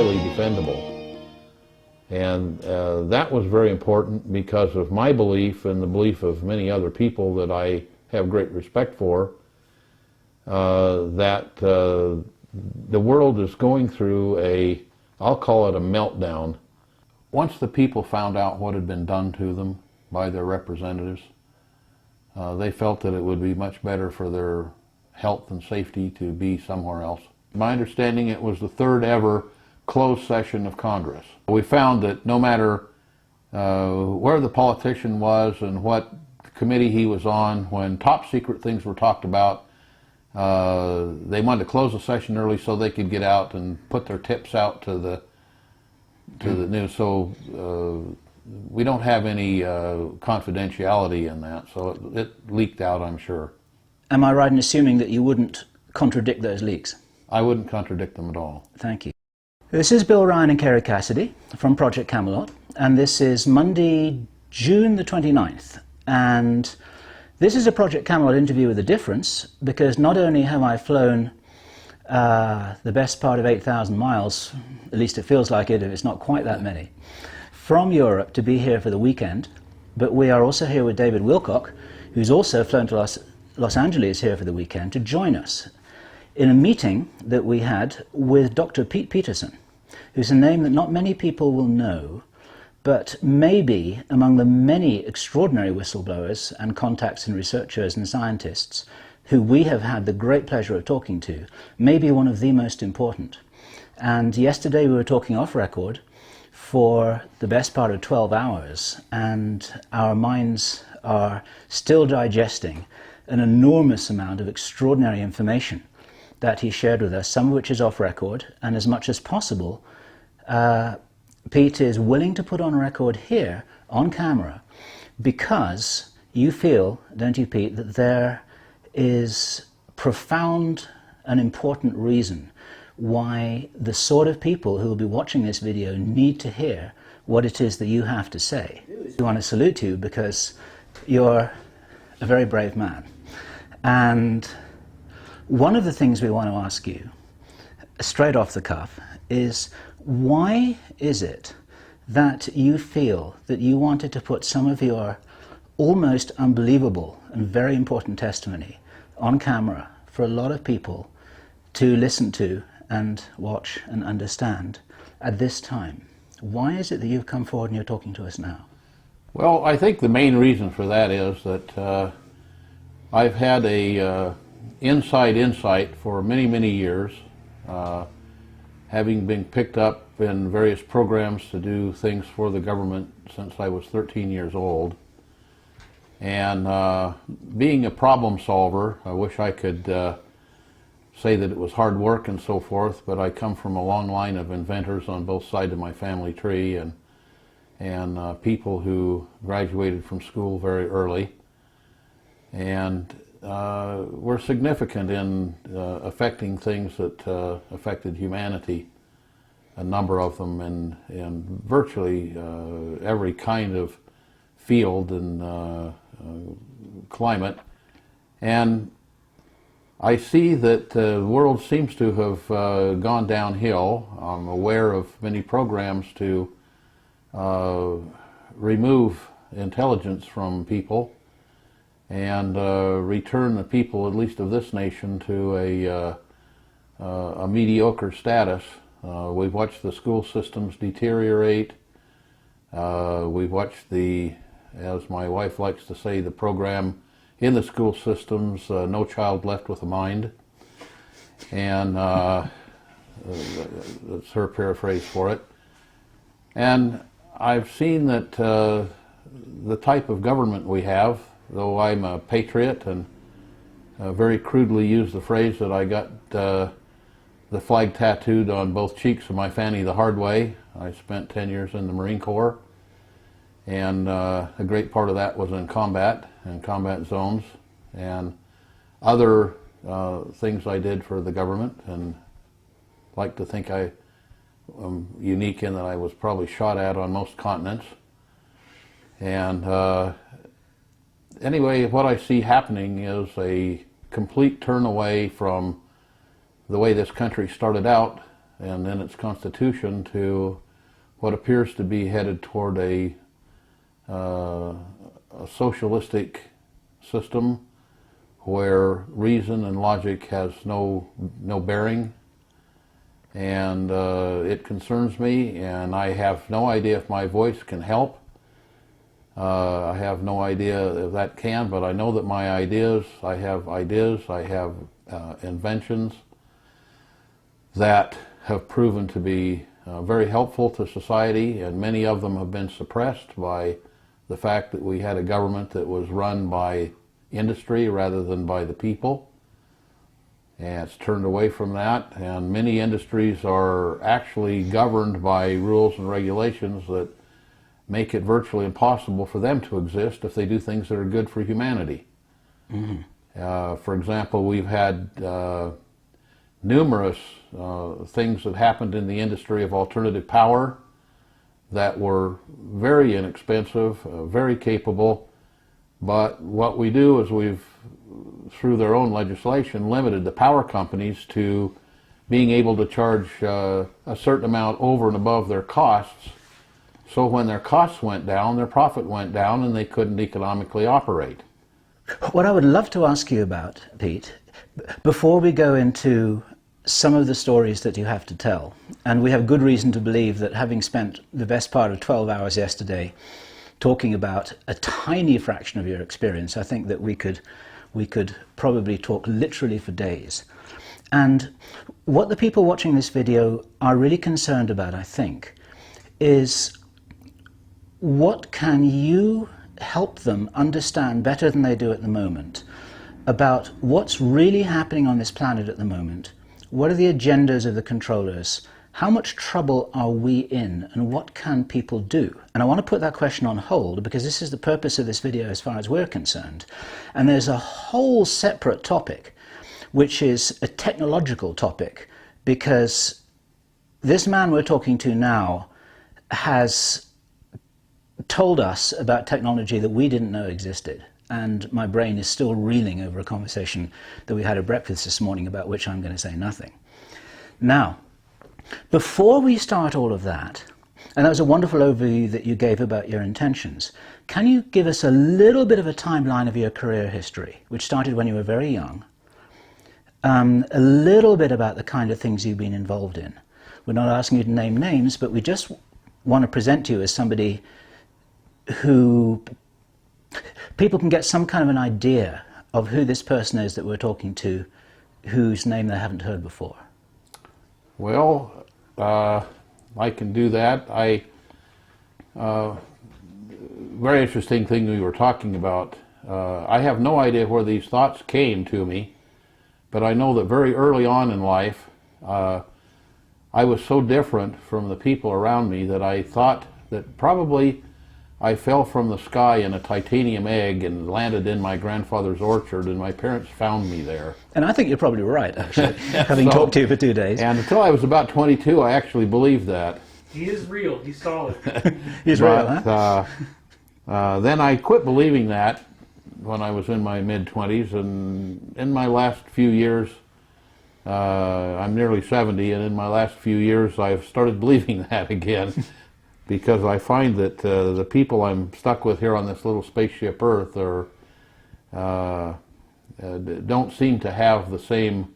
highly defendable. And that was very important because of my belief and the belief of many other people that I have great respect for, that the world is going through I'll call it a meltdown. Once the people found out what had been done to them by their representatives, they felt that it would be much better for their health and safety to be somewhere else. My understanding, it was the third ever closed session of Congress. We found that no matter where the politician was and what committee he was on, when top secret things were talked about, they wanted to close the session early so they could get out and put their tips out to the news. So we don't have any confidentiality in that, so it leaked out, I'm sure. Am I right in assuming that you wouldn't contradict those leaks? I wouldn't contradict them at all. Thank you. This is Bill Ryan and Kerry Cassidy from Project Camelot, and this is Monday, June the 29th. And this is a Project Camelot interview with a difference, because not only have I flown the best part of 8,000 miles, at least it feels like it if it's not quite that many, from Europe to be here for the weekend, but we are also here with David Wilcock, who's also flown to Los Angeles here for the weekend to join us in a meeting that we had with Dr. Pete Peterson, who's a name that not many people will know, but maybe among the many extraordinary whistleblowers and contacts and researchers and scientists who we have had the great pleasure of talking to, maybe one of the most important. And yesterday we were talking off record for the best part of 12 hours, and our minds are still digesting an enormous amount of extraordinary information that he shared with us, some of which is off record, and as much as possible, Pete is willing to put on record here, on camera, because you feel, don't you, Pete, that there is profound and important reason why the sort of people who will be watching this video need to hear what it is that you have to say. I want to salute you because you're a very brave man. And one of the things we want to ask you, straight off the cuff, is why is it that you feel that you wanted to put some of your almost unbelievable and very important testimony on camera for a lot of people to listen to and watch and understand at this time? Why is it that you've come forward and you're talking to us now? Well, I think the main reason for that is that I've had a inside insight for many, many years, having been picked up in various programs to do things for the government since I was 13 years old. And being a problem solver, I wish I could say that it was hard work and so forth, but I come from a long line of inventors on both sides of my family tree, and people who graduated from school very early, and were significant in affecting things that affected humanity, a number of them in virtually every kind of field and climate. And I see that the world seems to have gone downhill. I'm aware of many programs to remove intelligence from people and return the people, at least of this nation, to a mediocre status. We've watched the school systems deteriorate. We've watched as my wife likes to say, the program in the school systems, No Child Left with a Mind. And that's her paraphrase for it. And I've seen that the type of government we have, though I'm a patriot and very crudely use the phrase that I got the flag tattooed on both cheeks of my fanny the hard way. I spent 10 years in the Marine Corps, and a great part of that was in combat and combat zones and other things I did for the government, and like to think I am unique in that I was probably shot at on most continents. And anyway, what I see happening is a complete turn away from the way this country started out and in its constitution to what appears to be headed toward a socialistic system where reason and logic has no bearing, and it concerns me, and I have no idea if my voice can help. I have no idea if that can, but I know that my ideas, I have inventions that have proven to be very helpful to society, and many of them have been suppressed by the fact that we had a government that was run by industry rather than by the people. And it's turned away from that, and many industries are actually governed by rules and regulations that make it virtually impossible for them to exist if they do things that are good for humanity. Mm-hmm. For example, we've had numerous things that happened in the industry of alternative power that were very inexpensive, very capable, but what we do is we've, through their own legislation, limited the power companies to being able to charge a certain amount over and above their costs. So when their costs went down, their profit went down, and they couldn't economically operate. What I would love to ask you about, Pete, before we go into some of the stories that you have to tell, and we have good reason to believe that, having spent the best part of 12 hours yesterday talking about a tiny fraction of your experience, I think that we could probably talk literally for days. And what the people watching this video are really concerned about, I think, is what can you help them understand better than they do at the moment about what's really happening on this planet at the moment? What are the agendas of the controllers? How much trouble are we in, and what can people do? And I want to put that question on hold because this is the purpose of this video as far as we're concerned. And there's a whole separate topic, which is a technological topic, because this man we're talking to now has told us about technology that we didn't know existed. And my brain is still reeling over a conversation that we had at breakfast this morning about which I'm going to say nothing. Now, before we start all of that, and that was a wonderful overview that you gave about your intentions, can you give us a little bit of a timeline of your career history, which started when you were very young, a little bit about the kind of things you've been involved in? We're not asking you to name names, but we just want to present you as somebody who people can get some kind of an idea of who this person is that we're talking to, whose name they haven't heard before. Well, I can do that. Very interesting thing we were talking about. I have no idea where these thoughts came to me, but I know that very early on in life, I was so different from the people around me that I thought that probably I fell from the sky in a titanium egg and landed in my grandfather's orchard, and my parents found me there. And I think you're probably right, actually, having talked to you for 2 days. And until I was about 22, I actually believed that. He is real. He's solid. He's real, huh? Then I quit believing that when I was in my mid-20s, and in my last few years, I'm nearly 70, and in my last few years I've started believing that again. Because I find that the people I'm stuck with here on this little spaceship Earth don't seem to have the same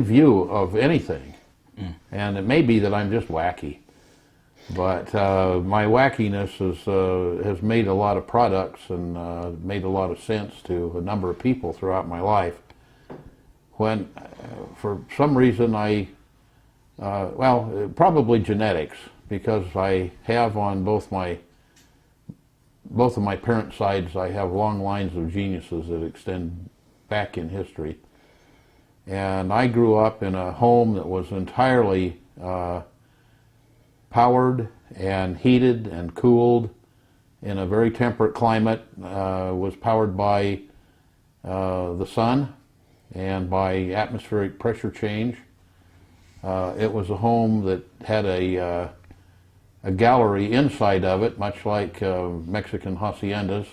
view of anything. And it may be that I'm just wacky, but my wackiness has made a lot of products and made a lot of sense to a number of people throughout my life. When for some reason probably genetics, because I have on both of my parents' sides, I have long lines of geniuses that extend back in history. And I grew up in a home that was entirely powered and heated and cooled in a very temperate climate, was powered by the sun and by atmospheric pressure change. It was a home that had a gallery inside of it, much like Mexican haciendas,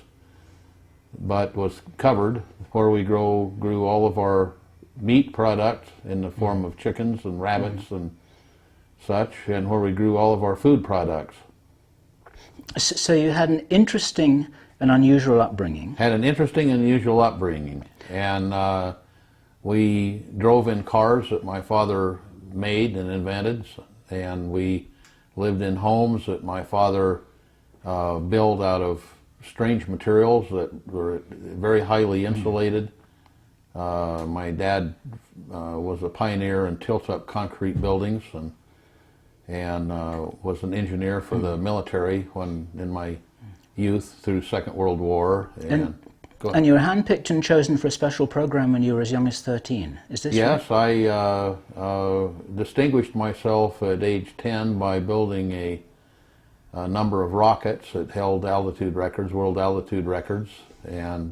but was covered, where we grew all of our meat products in the form of chickens and rabbits and such, and where we grew all of our food products. So you had an interesting and unusual upbringing. Had an interesting and unusual upbringing, and we drove in cars that my father made and invented, and we lived in homes that my father built out of strange materials that were very highly insulated. My dad was a pioneer in tilt-up concrete buildings, and was an engineer for the military when in my youth through Second World War. And you were handpicked and chosen for a special program when you were as young as 13. Is this Yes, right? I distinguished myself at age 10 by building a number of rockets that held altitude records, world altitude records, and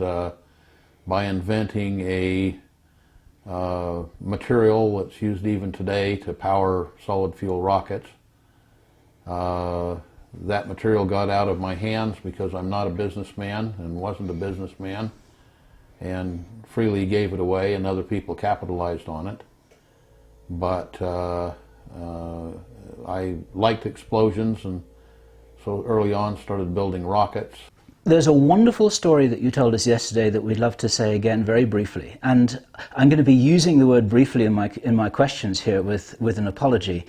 by inventing a material that's used even today to power solid fuel rockets. That material got out of my hands because I'm not a businessman and wasn't a businessman, and freely gave it away, and other people capitalized on it. But I liked explosions, and so early on started building rockets. There's a wonderful story that you told us yesterday that we'd love to say again very briefly, and I'm going to be using the word briefly in my questions here with an apology,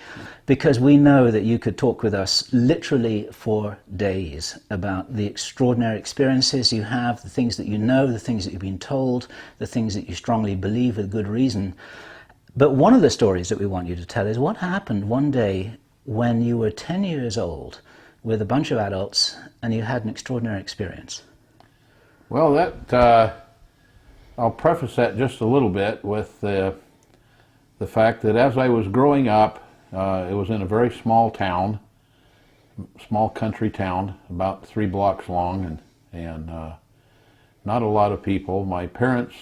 because we know that you could talk with us literally for days about the extraordinary experiences you have, the things that you know, the things that you've been told, the things that you strongly believe with good reason. But one of the stories that we want you to tell is what happened one day when you were 10 years old with a bunch of adults and you had an extraordinary experience. Well, that I'll preface that just a little bit with the fact that as I was growing up, it was in a very small town, small country town, about 3 blocks long, and not a lot of people. My parents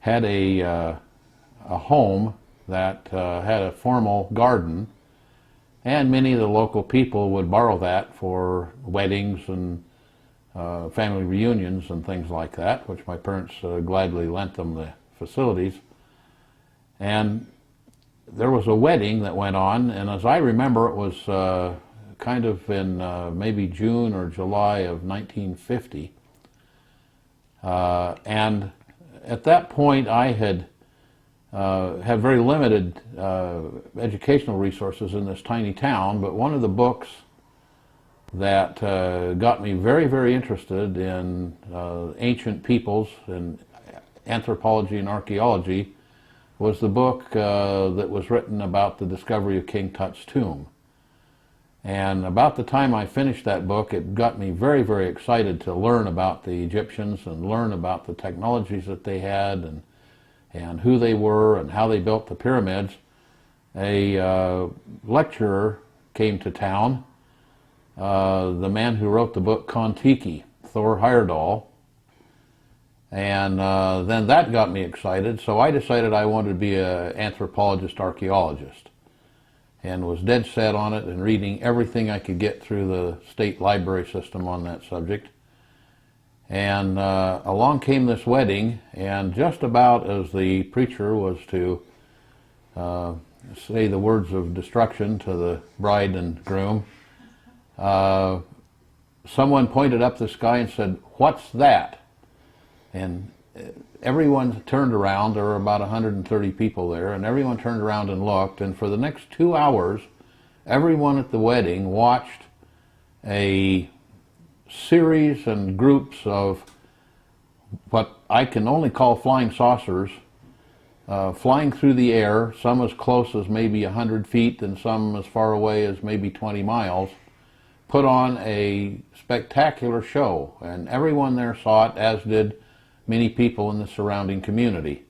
had a home that had a formal garden, and many of the local people would borrow that for weddings and family reunions and things like that, which my parents gladly lent them the facilities. And there was a wedding that went on, and as I remember, it was kind of in maybe June or July of 1950. And at that point, I had very limited educational resources in this tiny town, but one of the books that got me very, very interested in ancient peoples and anthropology and archaeology was the book that was written about the discovery of King Tut's tomb. And about the time I finished that book, it got me very, very excited to learn about the Egyptians and learn about the technologies that they had and who they were and how they built the pyramids. A lecturer came to town, the man who wrote the book Kon-Tiki, Thor Heyerdahl, and then that got me excited, so I decided I wanted to be an anthropologist, archaeologist, and was dead set on it and reading everything I could get through the state library system on that subject. And along came this wedding, and just about as the preacher was to say the words of destruction to the bride and groom, someone pointed up the sky and said, "What's that?" And everyone turned around. There were about 130 people there, and everyone turned around and looked, and for the next 2 hours, everyone at the wedding watched a series and groups of what I can only call flying saucers flying through the air, some as close as maybe 100 feet and some as far away as maybe 20 miles, put on a spectacular show, and everyone there saw it, as did many people in the surrounding community.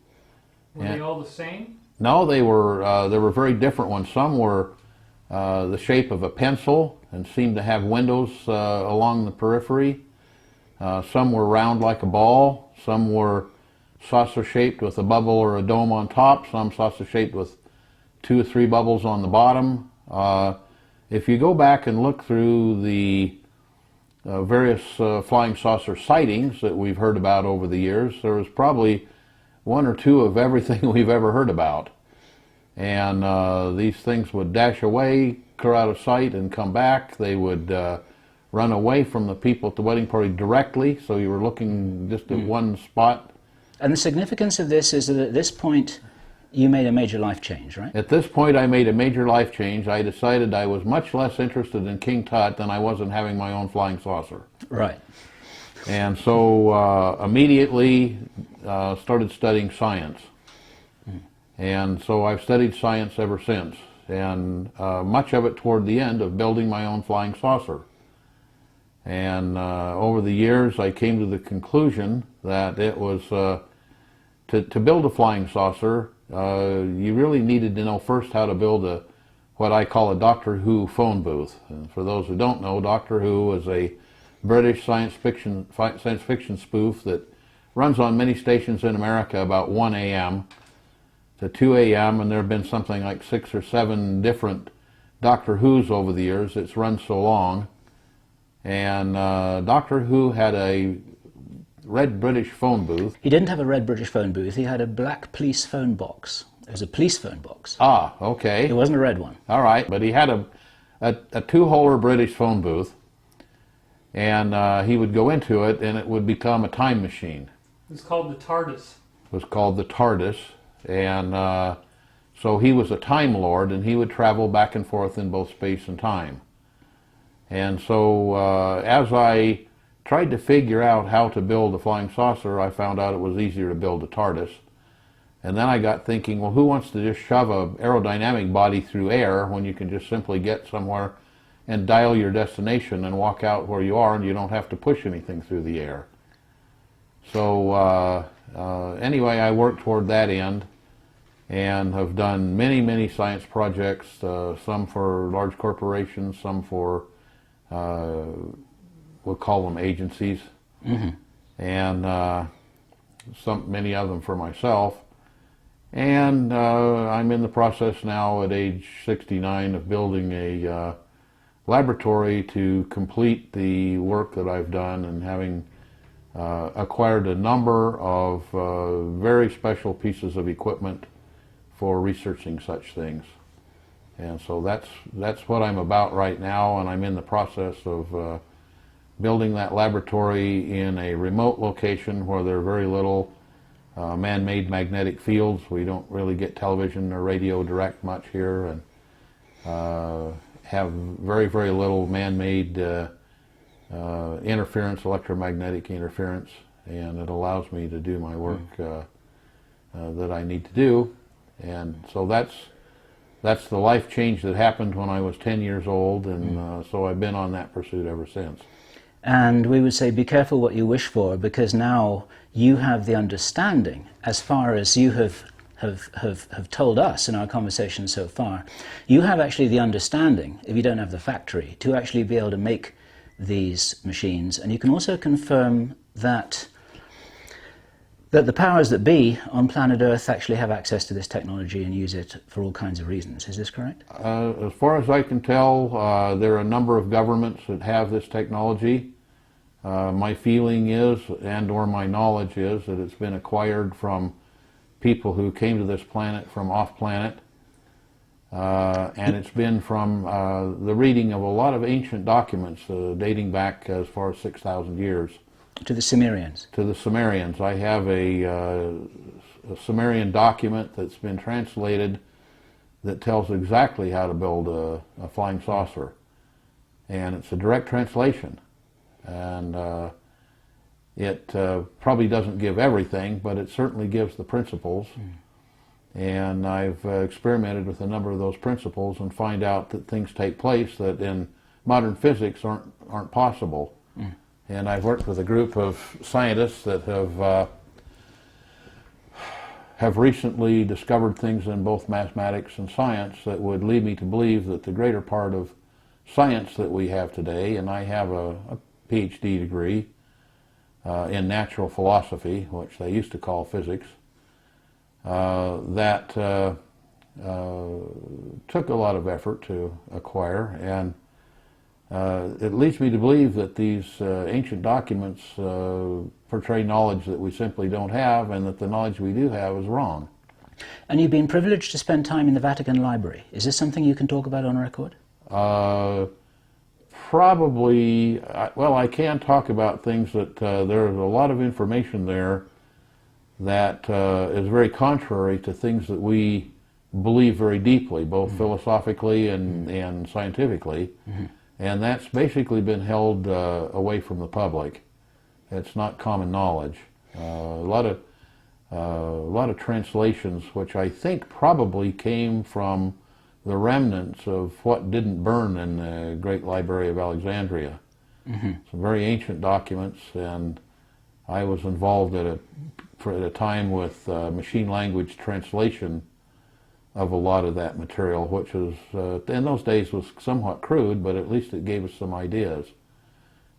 Were they all the same? No, there were very different ones. Some were the shape of a pencil and seemed to have windows along the periphery. Some were round like a ball. Some were saucer-shaped with a bubble or a dome on top. Some saucer-shaped with 2 or 3 bubbles on the bottom. If you go back and look through the various flying saucer sightings that we've heard about over the years, there was probably one or two of everything we've ever heard about. And these things would dash away, clear out of sight, and come back. They would run away from the people at the wedding party directly, so you were looking just at one spot. And the significance of this is that at this point you made a major life change, right? At this point I made a major life change. I decided I was much less interested in King Tut than I was in having my own flying saucer. Right. And so immediately started studying science. And so I've studied science ever since, and much of it toward the end of building my own flying saucer. And over the years I came to the conclusion that it was, to build a flying saucer, you really needed to know first how to build what I call a Doctor Who phone booth. And for those who don't know, Doctor Who is a British science fiction spoof that runs on many stations in America about 1 a.m. to 2 a.m. and there have been something like 6 or 7 different Doctor Who's over the years. It's run so long. And Doctor Who had a red British phone booth. He didn't have a red British phone booth, he had a black police phone box. It was a police phone box. Ah, okay. It wasn't a red one. All right, but he had a two-holer British phone booth, and he would go into it and it would become a time machine. It's called the TARDIS. It was called the TARDIS, and so he was a Time Lord, and he would travel back and forth in both space and time. And so as I tried to figure out how to build a flying saucer, I found out it was easier to build a TARDIS. And then I got thinking, well, who wants to just shove an aerodynamic body through air when you can just simply get somewhere and dial your destination and walk out where you are, and you don't have to push anything through the air. So anyway, I worked toward that end and have done many, many science projects, some for large corporations, some for, we'll call them agencies, and many of them for myself. And I'm in the process now at age 69 of building a laboratory to complete the work that I've done, and having acquired a number of very special pieces of equipment for researching such things. And so that's what I'm about right now, and I'm in the process of building that laboratory in a remote location where there are very little man-made magnetic fields. We don't really get television or radio direct much here, and have very, very little man-made interference, electromagnetic interference, and it allows me to do my work that I need to do. And so that's the life change that happened when I was 10 years old, and so I've been on that pursuit ever since. And we would say be careful what you wish for, because now you have the understanding, as far as you have told us in our conversation so far, you have actually the understanding, if you don't have the factory, to actually be able to make these machines. And you can also confirm that the powers that be on planet Earth actually have access to this technology and use it for all kinds of reasons. Is this correct? As far as I can tell, there are a number of governments that have this technology. My feeling is, and or my knowledge is, that it's been acquired from people who came to this planet from off-planet, and it's been from the reading of a lot of ancient documents dating back as far as 6,000 years. To the Sumerians? To the Sumerians. I have a Sumerian document that's been translated that tells exactly how to build a flying saucer, and it's a direct translation. And it probably doesn't give everything, but it certainly gives the principles. And I've experimented with a number of those principles and find out that things take place that in modern physics aren't possible. And I've worked with a group of scientists that have recently discovered things in both mathematics and science that would lead me to believe that the greater part of science that we have today, and I have a PhD degree in natural philosophy, which they used to call physics, that took a lot of effort to acquire, and it leads me to believe that these ancient documents portray knowledge that we simply don't have, and that the knowledge we do have is wrong. And you've been privileged to spend time in the Vatican Library. Is this something you can talk about on record? Probably, well, I can talk about things that there's a lot of information there that is very contrary to things that we believe very deeply, both philosophically and scientifically. And that's basically been held away from the public. It's not common knowledge. A lot of translations, which I think probably came from the remnants of what didn't burn in the Great Library of Alexandria. Some very ancient documents, and I was involved at a time with machine language translation of a lot of that material, which was, in those days, was somewhat crude, but at least it gave us some ideas.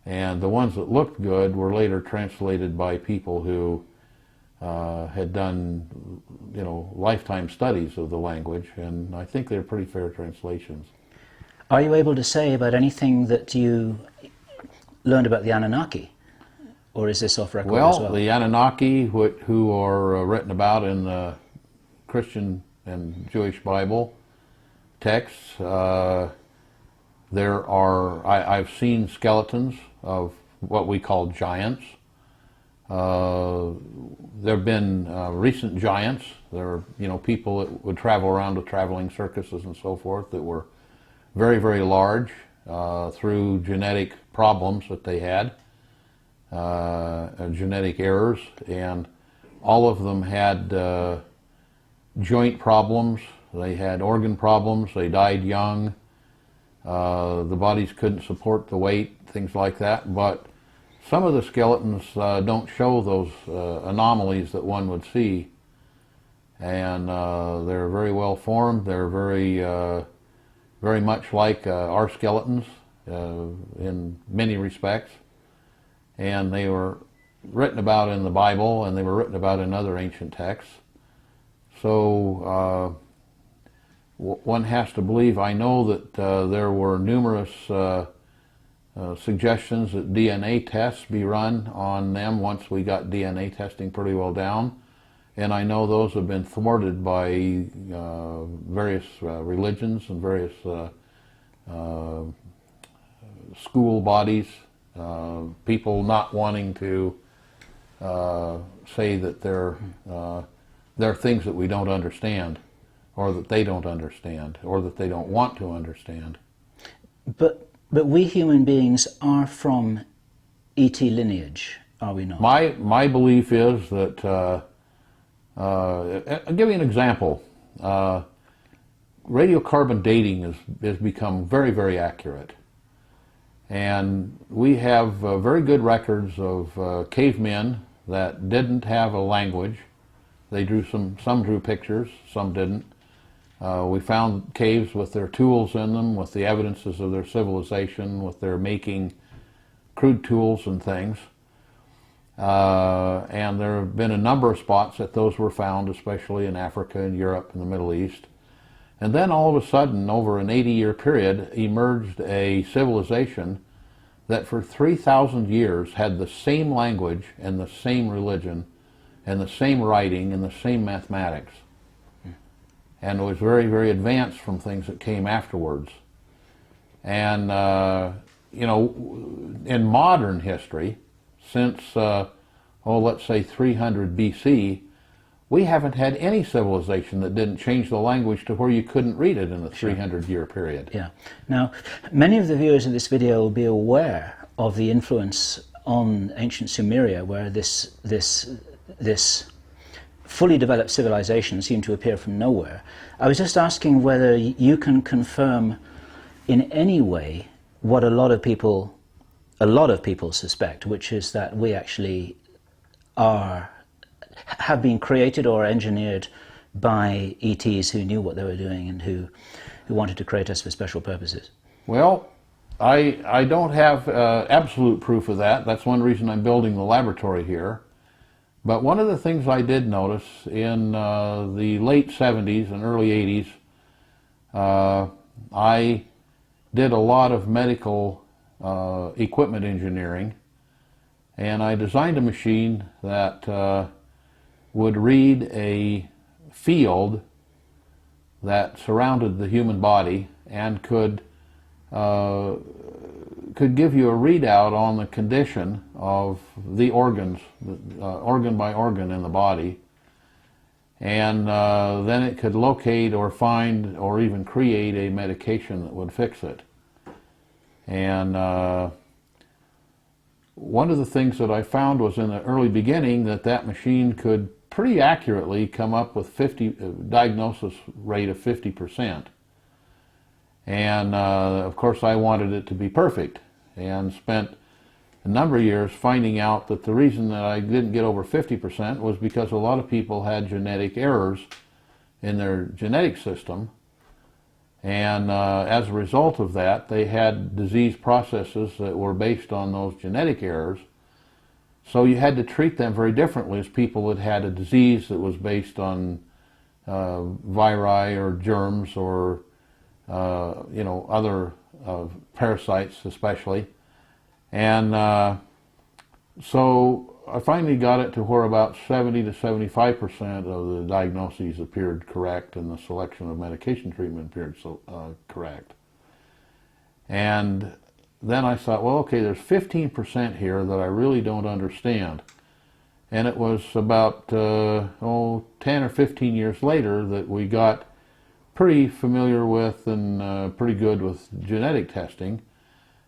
And the ones that looked good were later translated by people who had done, lifetime studies of the language, and I think they're pretty fair translations. Are you able to say about anything that you learned about the Anunnaki? Or is this off record as well? The Anunnaki, who are written about in the Christian and Jewish Bible texts, I've seen skeletons of what we call giants. There have been recent giants. There are people that would travel around with traveling circuses and so forth that were very, very large through genetic problems that they had, genetic errors, and all of them had joint problems. They had organ problems. They died young. The bodies couldn't support the weight, things like that. But some of the skeletons don't show those anomalies that one would see, and they're very well formed. They're very much like our skeletons in many respects, and they were written about in the Bible, and they were written about in other ancient texts. So one has to believe. I know that there were numerous suggestions that DNA tests be run on them once we got DNA testing pretty well down, and I know those have been thwarted by various religions and various school bodies, people not wanting to say that there are things that we don't understand, or that they don't understand, or that they don't want to understand. But we human beings are from ET lineage, are we not? My belief is that, I'll give you an example. Radiocarbon dating has become very, very accurate. And we have very good records of cavemen that didn't have a language. They drew some drew pictures, some didn't. We found caves with their tools in them, with the evidences of their civilization, with their making crude tools and things. And there have been a number of spots that those were found, especially in Africa and Europe and the Middle East. And then all of a sudden, over an 80-year period, emerged a civilization that for 3,000 years had the same language and the same religion and the same writing and the same mathematics. And it was very, very advanced from things that came afterwards. And, in modern history, since, let's say 300 BC, we haven't had any civilization that didn't change the language to where you couldn't read it in the 300-year period. Yeah. Now, many of the viewers of this video will be aware of the influence on ancient Sumeria, where this fully developed civilization seemed to appear from nowhere. I was just asking whether you can confirm in any way what a lot of people suspect, which is that we actually have been created or engineered by ETs who knew what they were doing and who wanted to create us for special purposes. Well, I don't have absolute proof of that. That's one reason I'm building the laboratory here. But one of the things I did notice in the late 70s and early 80s, I did a lot of medical equipment engineering, and I designed a machine that would read a field that surrounded the human body and could give you a readout on the condition of the organs, organ by organ in the body, and then it could locate or find or even create a medication that would fix it. And one of the things that I found was in the early beginning that machine could pretty accurately come up with diagnosis rate of 50%. And of course I wanted it to be perfect, and spent a number of years finding out that the reason that I didn't get over 50% was because a lot of people had genetic errors in their genetic system, and as a result of that they had disease processes that were based on those genetic errors. So you had to treat them very differently as people that had a disease that was based on viri or germs or other parasites especially. And so I finally got it to where about 70 to 75% of the diagnoses appeared correct, and the selection of medication treatment appeared correct. And then I thought, well, okay, there's 15% here that I really don't understand. And it was about 10 or 15 years later that we got pretty familiar with and pretty good with genetic testing.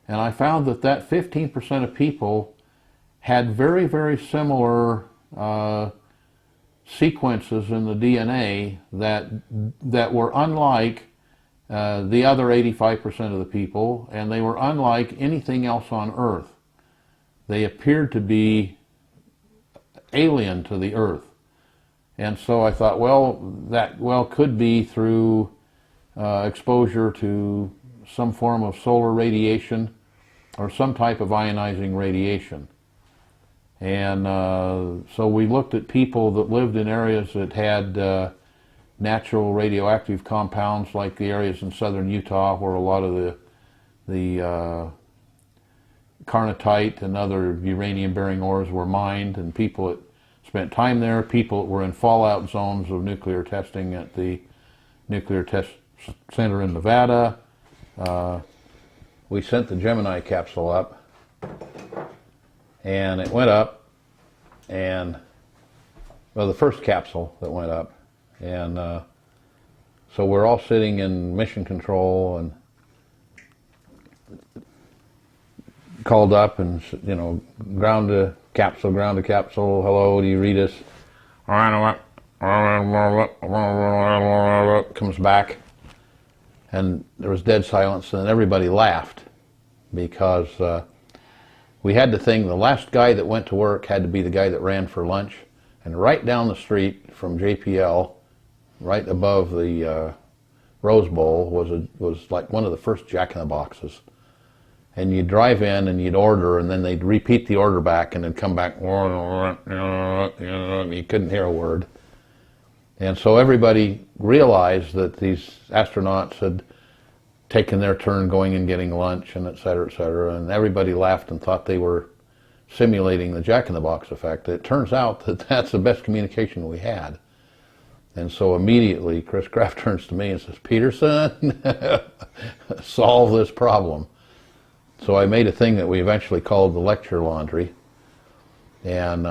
And I found that 15% of people had very, very similar sequences in the DNA that were unlike the other 85% of the people, and they were unlike anything else on Earth. They appeared to be alien to the Earth. And so I thought, well, that could be through exposure to some form of solar radiation or some type of ionizing radiation. And so we looked at people that lived in areas that had natural radioactive compounds, like the areas in southern Utah where a lot of the carnotite and other uranium-bearing ores were mined, and people that spent time there, people that were in fallout zones of nuclear testing at the Nuclear Test Center in Nevada. We sent the Gemini capsule up, and it went up, and, well, the first capsule that went up, and so we're all sitting in mission control and called up and, ground to capsule, hello, do you read us? Comes back, and there was dead silence, and everybody laughed because we had the thing, the last guy that went to work had to be the guy that ran for lunch, and right down the street from JPL, right above the Rose Bowl, was like one of the first Jack-in-the-Boxes. And you'd drive in and you'd order, and then they'd repeat the order back, and it'd come back, and you couldn't hear a word. And so everybody realized that these astronauts had taken their turn going and getting lunch, and et cetera, and everybody laughed and thought they were simulating the Jack-in-the-Box effect. It turns out that that's the best communication we had. And so immediately Chris Kraft turns to me and says, Peterson, solve this problem. So I made a thing that we eventually called the lecture laundry, and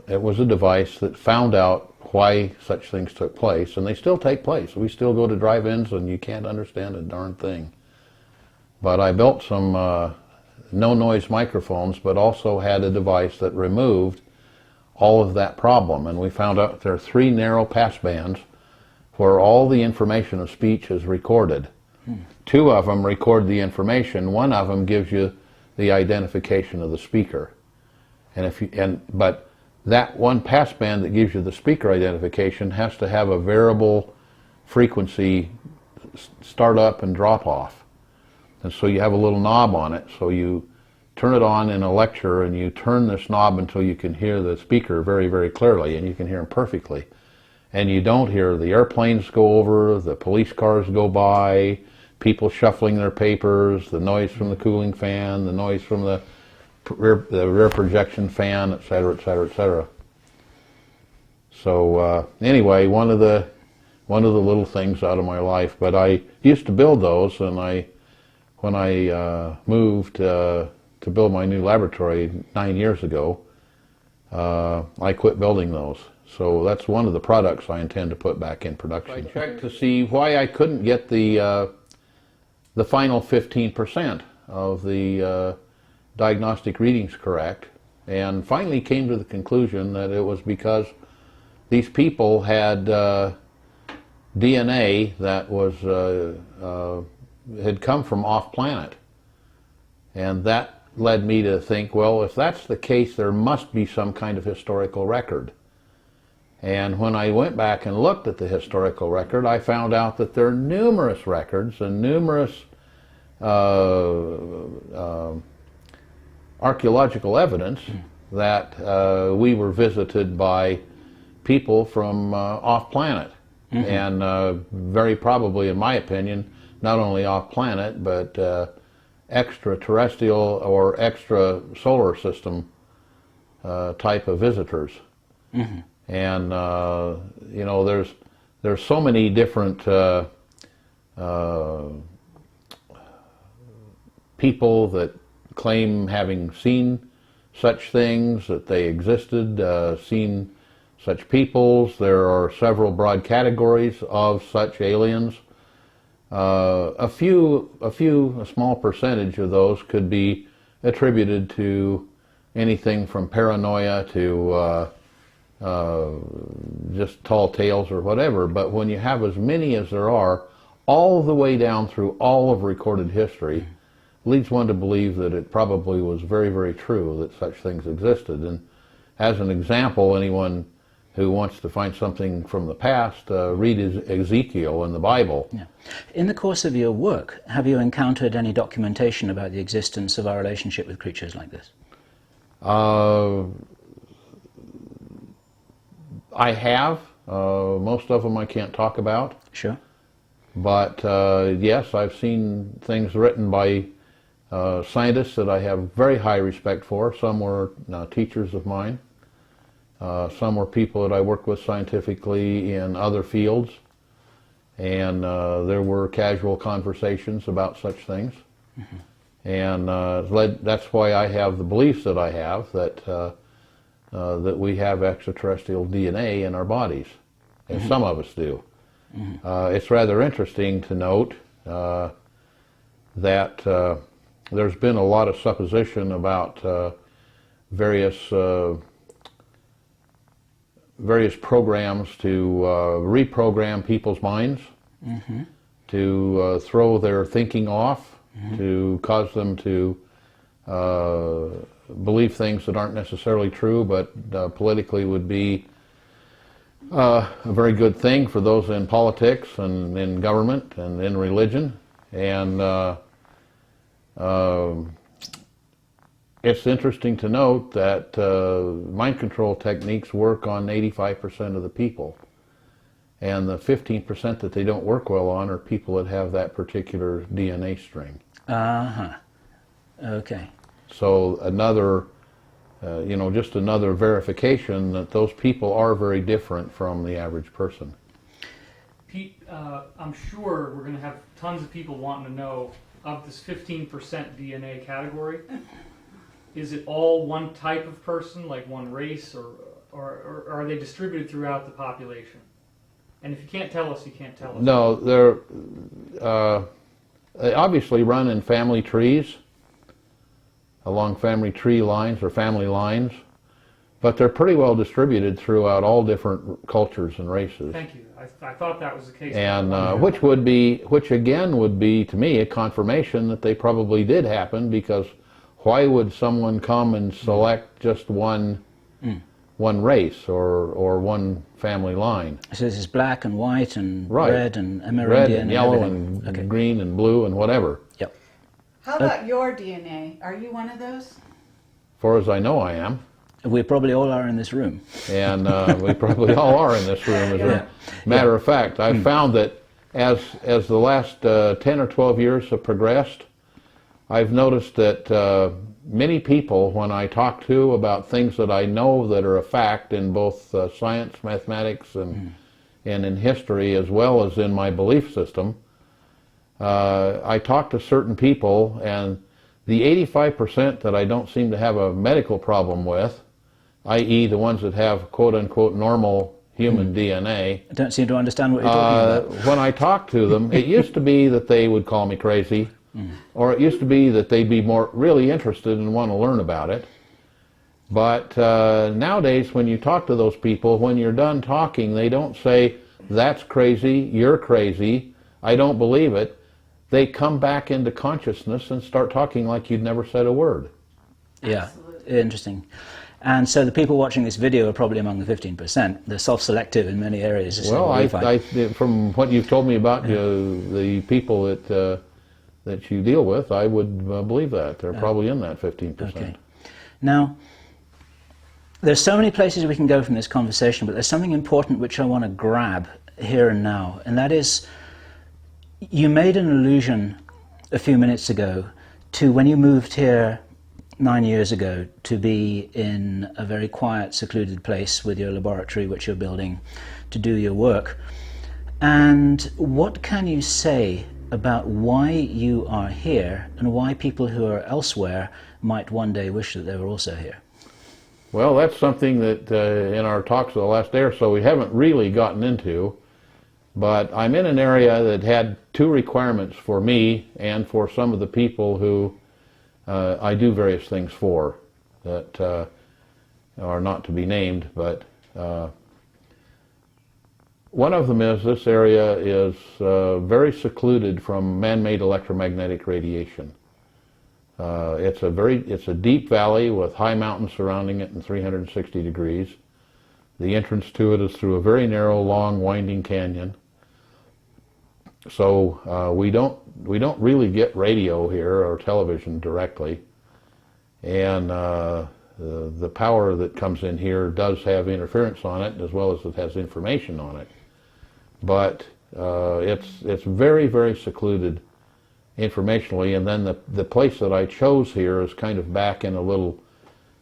it was a device that found out why such things took place, and they still take place. We still go to drive-ins and you can't understand a darn thing. But I built some no-noise microphones, but also had a device that removed all of that problem, and we found out there are 3 narrow pass bands where all the information of speech is recorded. 2 of them record the information. 1 of them gives you the identification of the speaker. But that 1 passband that gives you the speaker identification has to have a variable frequency start up and drop off. And so you have a little knob on it. So you turn it on in a lecture, and you turn this knob until you can hear the speaker very, very clearly, and you can hear him perfectly. And you don't hear the airplanes go over, the police cars go by, people shuffling their papers, the noise from the cooling fan, the noise from the rear projection fan, et cetera, et cetera, et cetera. So anyway, one of the little things out of my life. But I used to build those, and when I moved to build my new laboratory 9 years ago, I quit building those. So that's one of the products I intend to put back in production. I checked to see why I couldn't get the final 15% of the diagnostic readings correct, and finally came to the conclusion that it was because these people had DNA that was had come from off planet, and that led me to think, well, if that's the case, there must be some kind of historical record. And when I went back and looked at the historical record, I found out that there are numerous records and numerous archaeological evidence that we were visited by people from off planet. And very probably, in my opinion, not only off planet, but extraterrestrial or extra solar system type of visitors. And you know, there's so many different people that claim having seen such things, that they existed, seen such peoples. There are several broad categories of such aliens. A small percentage of those could be attributed to anything from paranoia to just tall tales or whatever. But when you have as many as there are, all the way down through all of recorded history, leads one to believe that it probably was very, very true that such things existed. And as an example, anyone who wants to find something from the past, read Ezekiel in the Bible. Yeah. In the course of your work, have you encountered any documentation about the existence of our relationship with creatures like this? I have. Most of them I can't talk about. Sure. But yes, I've seen things written by scientists that I have very high respect for. Some were teachers of mine. Some were people that I worked with scientifically in other fields. And there were casual conversations about such things. And that's why I have the beliefs that I have, that we have extraterrestrial DNA in our bodies, and some of us do. It's rather interesting to note that there's been a lot of supposition about various programs to reprogram people's minds, to throw their thinking off, to cause them to believe things that aren't necessarily true, but politically would be a very good thing for those in politics and in government and in religion. And it's interesting to note that mind control techniques work on 85% of the people. And the 15% that they don't work well on are people that have that particular DNA string. Okay. So another, just another verification that those people are very different from the average person. Pete, I'm sure we're going to have tons of people wanting to know, of this 15% DNA category, is it all one type of person, like one race, or are they distributed throughout the population? And if you can't tell us, you can't tell us. No, they obviously run in family trees, along family tree lines or family lines, but they're pretty well distributed throughout all different cultures and races. Thank you. I thought that was the case. And which again would be, to me, a confirmation that they probably did happen, because why would someone come and select just one race or one family line? So this is black and white and Right. red and Amerindian Red and yellow everything. and Okay. green and blue and whatever. Yep. How about your DNA? Are you one of those? As far as I know, I am. We probably all are in this room. And we probably all are in this room. As a matter of fact, I've found that as the last 10 or 12 years have progressed, I've noticed that many people, when I talk to about things that I know that are a fact in both science, mathematics, and in history, as well as in my belief system, I talk to certain people, and the 85% that I don't seem to have a medical problem with, i.e. the ones that have quote-unquote normal human DNA. I don't seem to understand what you're talking about. When I talk to them, it used to be that they would call me crazy, or it used to be that they'd be more really interested and want to learn about it. But nowadays, when you talk to those people, when you're done talking, they don't say, "That's crazy, you're crazy, I don't believe it." They come back into consciousness and start talking like you'd never said a word. Yeah, Absolutely. interesting. And so the people watching this video are probably among the 15%. They're self-selective in many areas. Well, from what you've told me about the people that you deal with, I would believe that. They're probably in that 15%. Okay. Now, there's so many places we can go from this conversation, but there's something important which I want to grab here and now, and that is, you made an allusion a few minutes ago to when you moved here 9 years ago to be in a very quiet, secluded place with your laboratory, which you're building to do your work. And what can you say about why you are here and why people who are elsewhere might one day wish that they were also here? Well, that's something that in our talks of the last day or so we haven't really gotten into, but I'm in an area that had two requirements for me and for some of the people who I do various things for that are not to be named, but one of them is this area is very secluded from man-made electromagnetic radiation. It's a deep valley with high mountains surrounding it in 360 degrees. The entrance to it is through a very narrow, long, winding canyon. So we don't really get radio here or television directly, and the power that comes in here does have interference on it as well as it has information on it. But it's very, very secluded informationally, and then the place that I chose here is kind of back in a little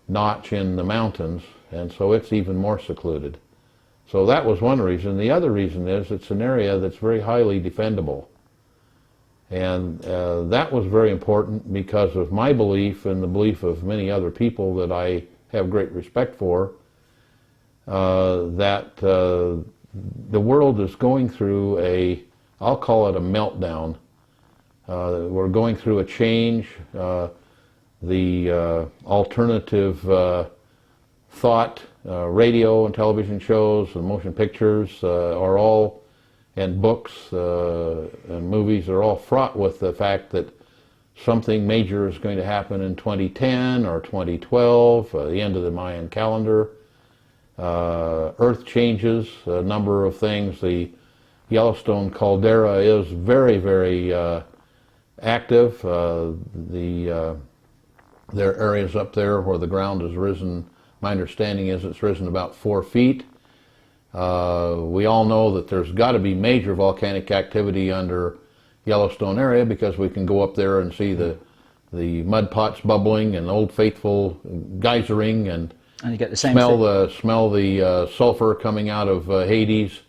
notch in the mountains, and so it's even more secluded. So that was one reason. The other reason is it's an area that's very highly defendable. And that was very important because of my belief and the belief of many other people that I have great respect for, that the world is going through I'll call it a meltdown. We're going through a change. The alternative thought, radio and television shows and motion pictures are all, and books and movies are all fraught with the fact that something major is going to happen in 2010 or 2012, the end of the Mayan calendar. Earth changes, a number of things. The Yellowstone caldera is very, very active. There are areas up there where the ground has risen. My understanding is it's risen about 4 feet. We all know that there's got to be major volcanic activity under Yellowstone area because we can go up there and see the mud pots bubbling and Old Faithful geysering and you get the same smell the sulfur coming out of Hades.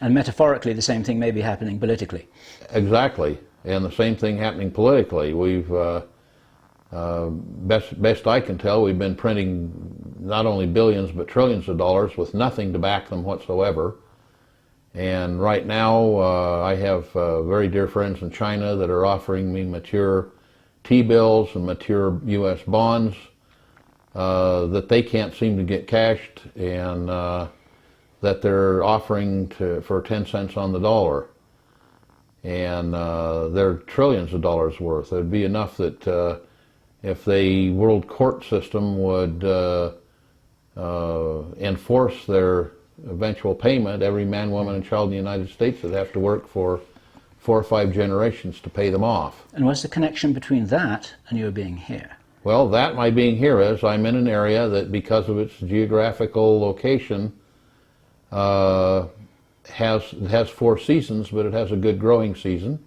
And metaphorically, the same thing may be happening politically. Exactly, and the same thing happening politically. We've best I can tell, we've been printing not only billions but trillions of dollars with nothing to back them whatsoever. And right now I have very dear friends in China that are offering me mature T-bills and mature U.S. bonds that they can't seem to get cashed, and that they're offering for 10 cents on the dollar. And they're trillions of dollars worth. It would be enough that if the world court system would enforce their eventual payment, every man, woman, and child in the United States would have to work for 4 or 5 generations to pay them off. And what's the connection between that and your being here? Well, that my being here is I'm in an area that, because of its geographical location, has 4 seasons, but it has a good growing season.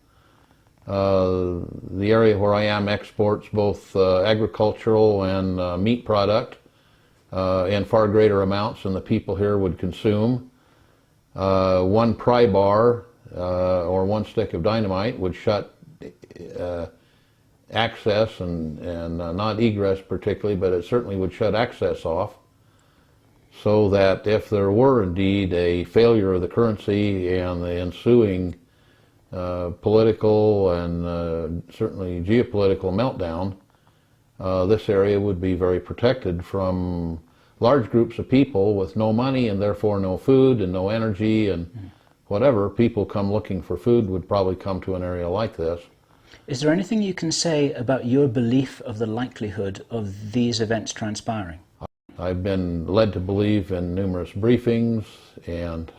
The area where I am exports both agricultural and meat product in far greater amounts than the people here would consume. 1 pry bar or 1 stick of dynamite would shut access and not egress particularly, but it certainly would shut access off, so that if there were indeed a failure of the currency and the ensuing political and certainly geopolitical meltdown, this area would be very protected from large groups of people with no money and therefore no food and no energy and whatever. People come looking for food would probably come to an area like this. Is there anything you can say about your belief of the likelihood of these events transpiring? I've been led to believe in numerous briefings, and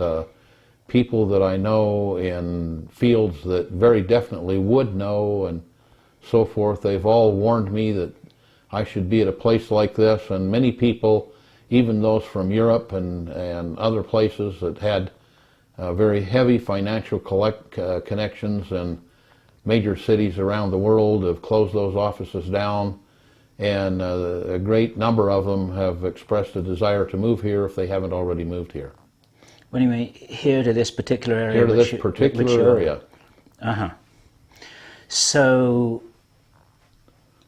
people that I know in fields that very definitely would know and so forth, they've all warned me that I should be at a place like this, and many people, even those from Europe and other places that had very heavy financial connections and major cities around the world, have closed those offices down, and a great number of them have expressed a desire to move here if they haven't already moved here. When you mean here to this particular area? Here to this particular area. Uh-huh. So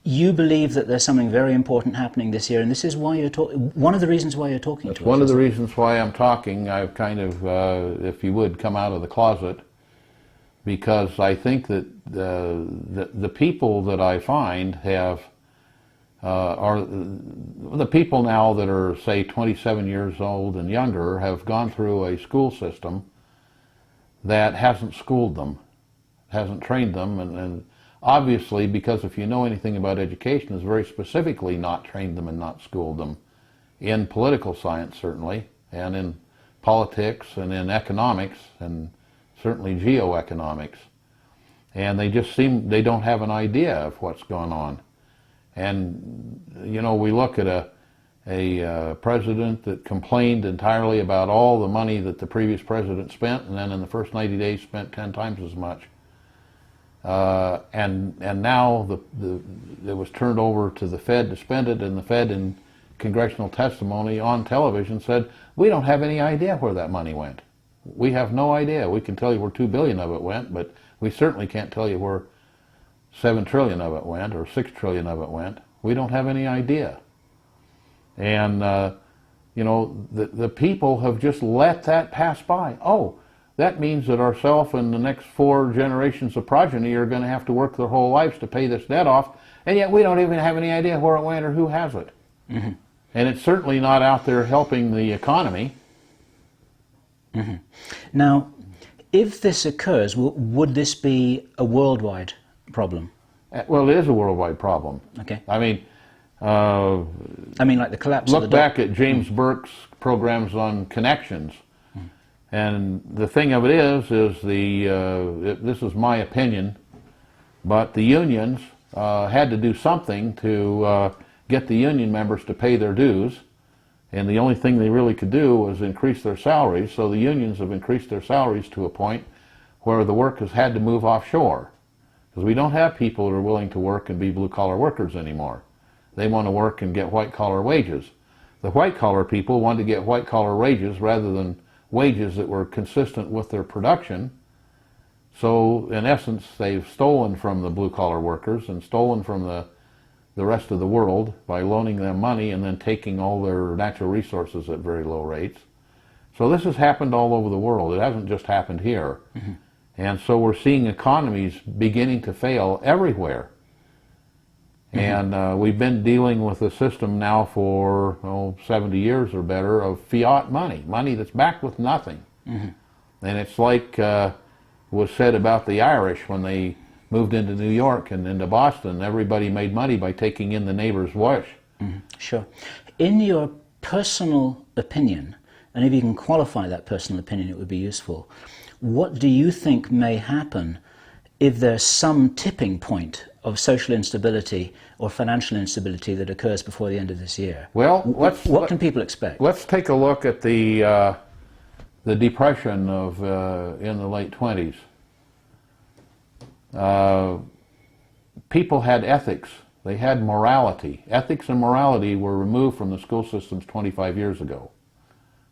you believe that there's something very important happening this year, and this is why you're talking. One of the reasons why you're talking to us. One of the reasons why I'm talking. I've kind of, if you would, come out of the closet, because I think that the people that I find have are the people now that are, say, 27 years old and younger, have gone through a school system that hasn't schooled them, hasn't trained them, and obviously, because if you know anything about education, has very specifically not trained them and not schooled them in political science, certainly, and in politics and in economics and certainly geoeconomics. And they just they don't have an idea of what's going on. And, you know, we look at a president that complained entirely about all the money that the previous president spent, and then in the first 90 days spent 10 times as much. And now it was turned over to the Fed to spend it, and the Fed in congressional testimony on television said, we don't have any idea where that money went. We have no idea. We can tell you where $2 billion of it went, but we certainly can't tell you where $7 trillion of it went or $6 trillion of it went. We don't have any idea. And, you know, the people have just let that pass by. Oh, that means that ourselves and the next 4 generations of progeny are going to have to work their whole lives to pay this debt off, and yet we don't even have any idea where it went or who has it. Mm-hmm. And it's certainly not out there helping the economy. Mm-hmm. Now, if this occurs, would this be a worldwide problem? Well, it is a worldwide problem. Okay. I mean, like the collapse of the look back at James Burke's programs on connections. And the thing of it is this is my opinion, but the unions had to do something to get the union members to pay their dues, and the only thing they really could do was increase their salaries, so the unions have increased their salaries to a point where the workers had to move offshore, because we don't have people that are willing to work and be blue-collar workers anymore. They want to work and get white-collar wages. The white-collar people want to get white-collar wages rather than wages that were consistent with their production. So in essence, they've stolen from the blue-collar workers and stolen from the rest of the world by loaning them money and then taking all their natural resources at very low rates. So this has happened all over the world. It hasn't just happened here. Mm-hmm. And so we're seeing economies beginning to fail everywhere. Mm-hmm. And we've been dealing with a system now for 70 years or better of fiat money, money that's backed with nothing. Mm-hmm. And it's like was said about the Irish when they moved into New York and into Boston. Everybody made money by taking in the neighbor's wash. Mm-hmm. Sure. In your personal opinion, and if you can qualify that personal opinion, it would be useful. What do you think may happen if there's some tipping point of social instability or financial instability that occurs before the end of this year? Well, what can people expect? Let's take a look at the the Depression of in the late 20s. People had ethics. They had morality. Ethics and morality were removed from the school systems 25 years ago,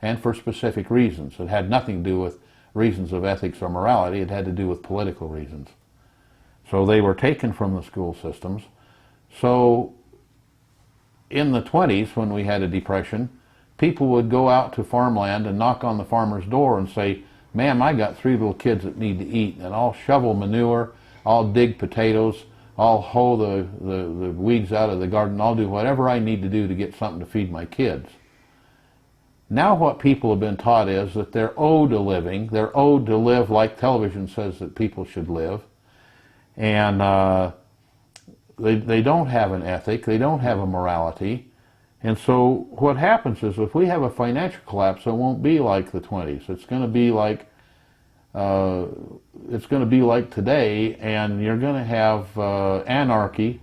and for specific reasons. It had nothing to do with reasons of ethics or morality. It had to do with political reasons. So they were taken from the school systems. So in the 20s, when we had a depression, people would go out to farmland and knock on the farmer's door and say, "Ma'am, I got 3 little kids that need to eat, and I'll shovel manure, I'll dig potatoes, I'll hoe the weeds out of the garden, I'll do whatever I need to do to get something to feed my kids." Now what people have been taught is that they're owed a living, they're owed to live like television says that people should live, and they don't have an ethic, they don't have a morality. And so what happens is if we have a financial collapse, it won't be like the 20s. It's going to be like today, and you're going to have anarchy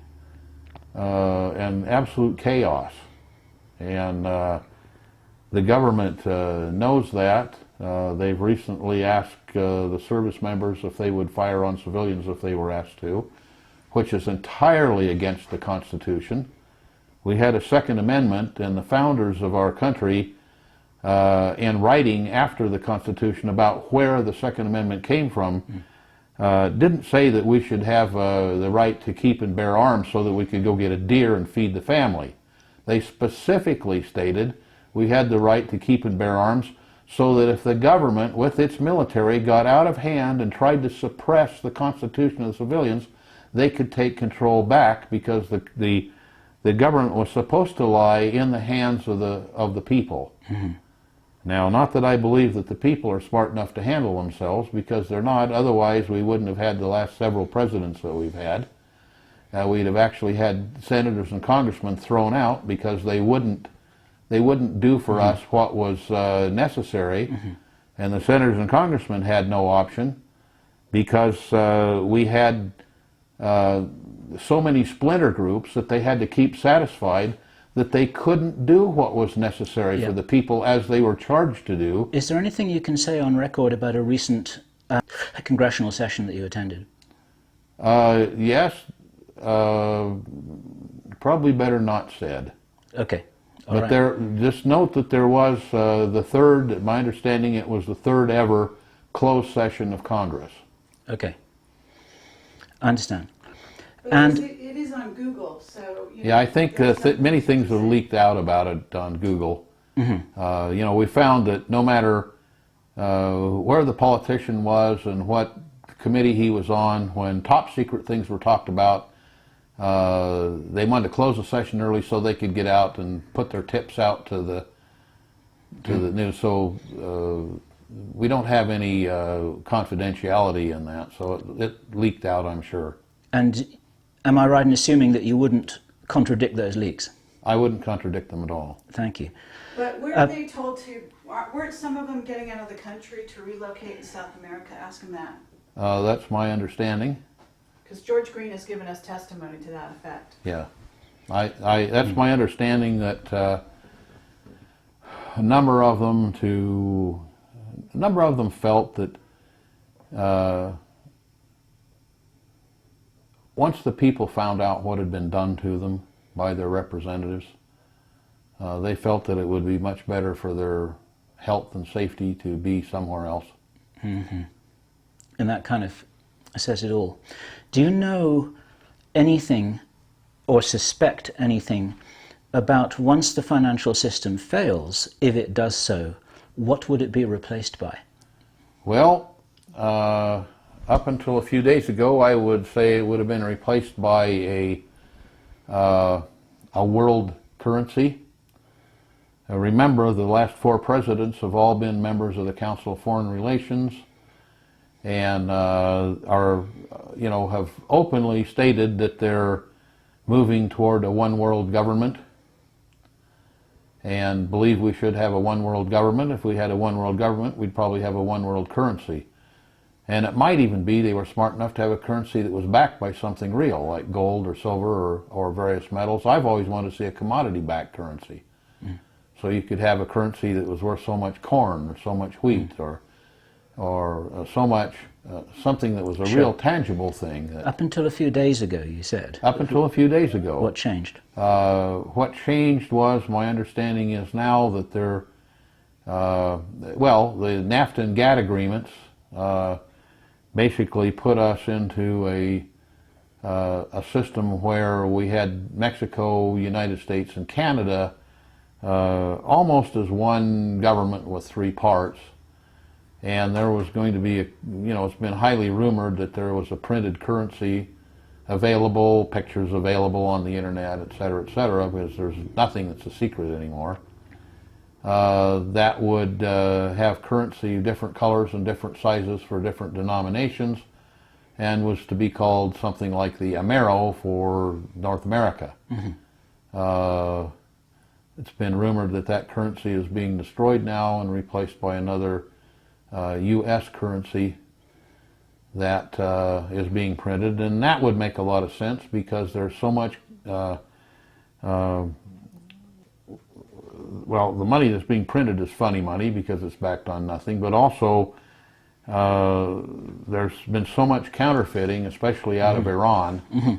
and absolute chaos. And the government knows that. They've recently asked the service members if they would fire on civilians if they were asked to, which is entirely against the Constitution. We had a Second Amendment, and the founders of our country, in writing after the Constitution about where the Second Amendment came from, didn't say that we should have the right to keep and bear arms so that we could go get a deer and feed the family. They specifically stated we had the right to keep and bear arms so that if the government, with its military, got out of hand and tried to suppress the Constitution of the civilians, they could take control back, because the government was supposed to lie in the hands of the people. Mm-hmm. Now, not that I believe that the people are smart enough to handle themselves, because they're not. Otherwise, we wouldn't have had the last several presidents that we've had. We'd have actually had senators and congressmen thrown out because they wouldn't do for mm-hmm. us what was necessary. Mm-hmm. And the senators and congressmen had no option, because we had so many splinter groups that they had to keep satisfied that they couldn't do what was necessary for the people as they were charged to do. Is there anything you can say on record about a recent congressional session that you attended? Yes. Probably better not said. Okay. But just note that there was the third, my understanding it was the third ever closed session of Congress. Okay. I understand. But and it is on Google, so... Yeah, I think many things have leaked out about it on Google. Mm-hmm. We found that no matter where the politician was and what committee he was on, when top secret things were talked about, they wanted to close the session early so they could get out and put their tips out to the news. So we don't have any confidentiality in that, so it leaked out, I'm sure. And am I right in assuming that you wouldn't contradict those leaks? I wouldn't contradict them at all. Thank you. But weren't they told to, weren't some of them getting out of the country to relocate in South America? Ask them that. That's my understanding. Because George Green has given us testimony to that effect. Yeah. That's my understanding, that a number of them felt that once the people found out what had been done to them by their representatives, they felt that it would be much better for their health and safety to be somewhere else. Mm-hmm. And that kind of says it all. Do you know anything or suspect anything about, once the financial system fails, if it does so, what would it be replaced by? Well, up until a few days ago, I would say it would have been replaced by a world currency. Remember, the last 4 presidents have all been members of the Council of Foreign Relations, and have openly stated that they're moving toward a one world government, and believe we should have a one world government. If we had a one world government, we'd probably have a one world currency. And it might even be they were smart enough to have a currency that was backed by something real, like gold or silver or various metals. I've always wanted to see a commodity-backed currency. So you could have a currency that was worth so much corn or so much wheat or so much something that was a real tangible thing. Up until a few days ago, you said. Up until a few days ago. What changed? What changed was, my understanding is now that the NAFTA and GATT agreements basically put us into a system where we had Mexico, United States, and Canada almost as one government with three parts. And there was going to be, it's been highly rumored that there was a printed currency available, pictures available on the internet, et cetera, because there's nothing that's a secret anymore. That would have currency, different colors and different sizes for different denominations, and was to be called something like the Amero for North America. Mm-hmm. It's been rumored that that currency is being destroyed now and replaced by another U.S. currency that is being printed, and that would make a lot of sense because there's so much, the money that's being printed is funny money because it's backed on nothing, but also there's been so much counterfeiting, especially out of Iran. Mm-hmm.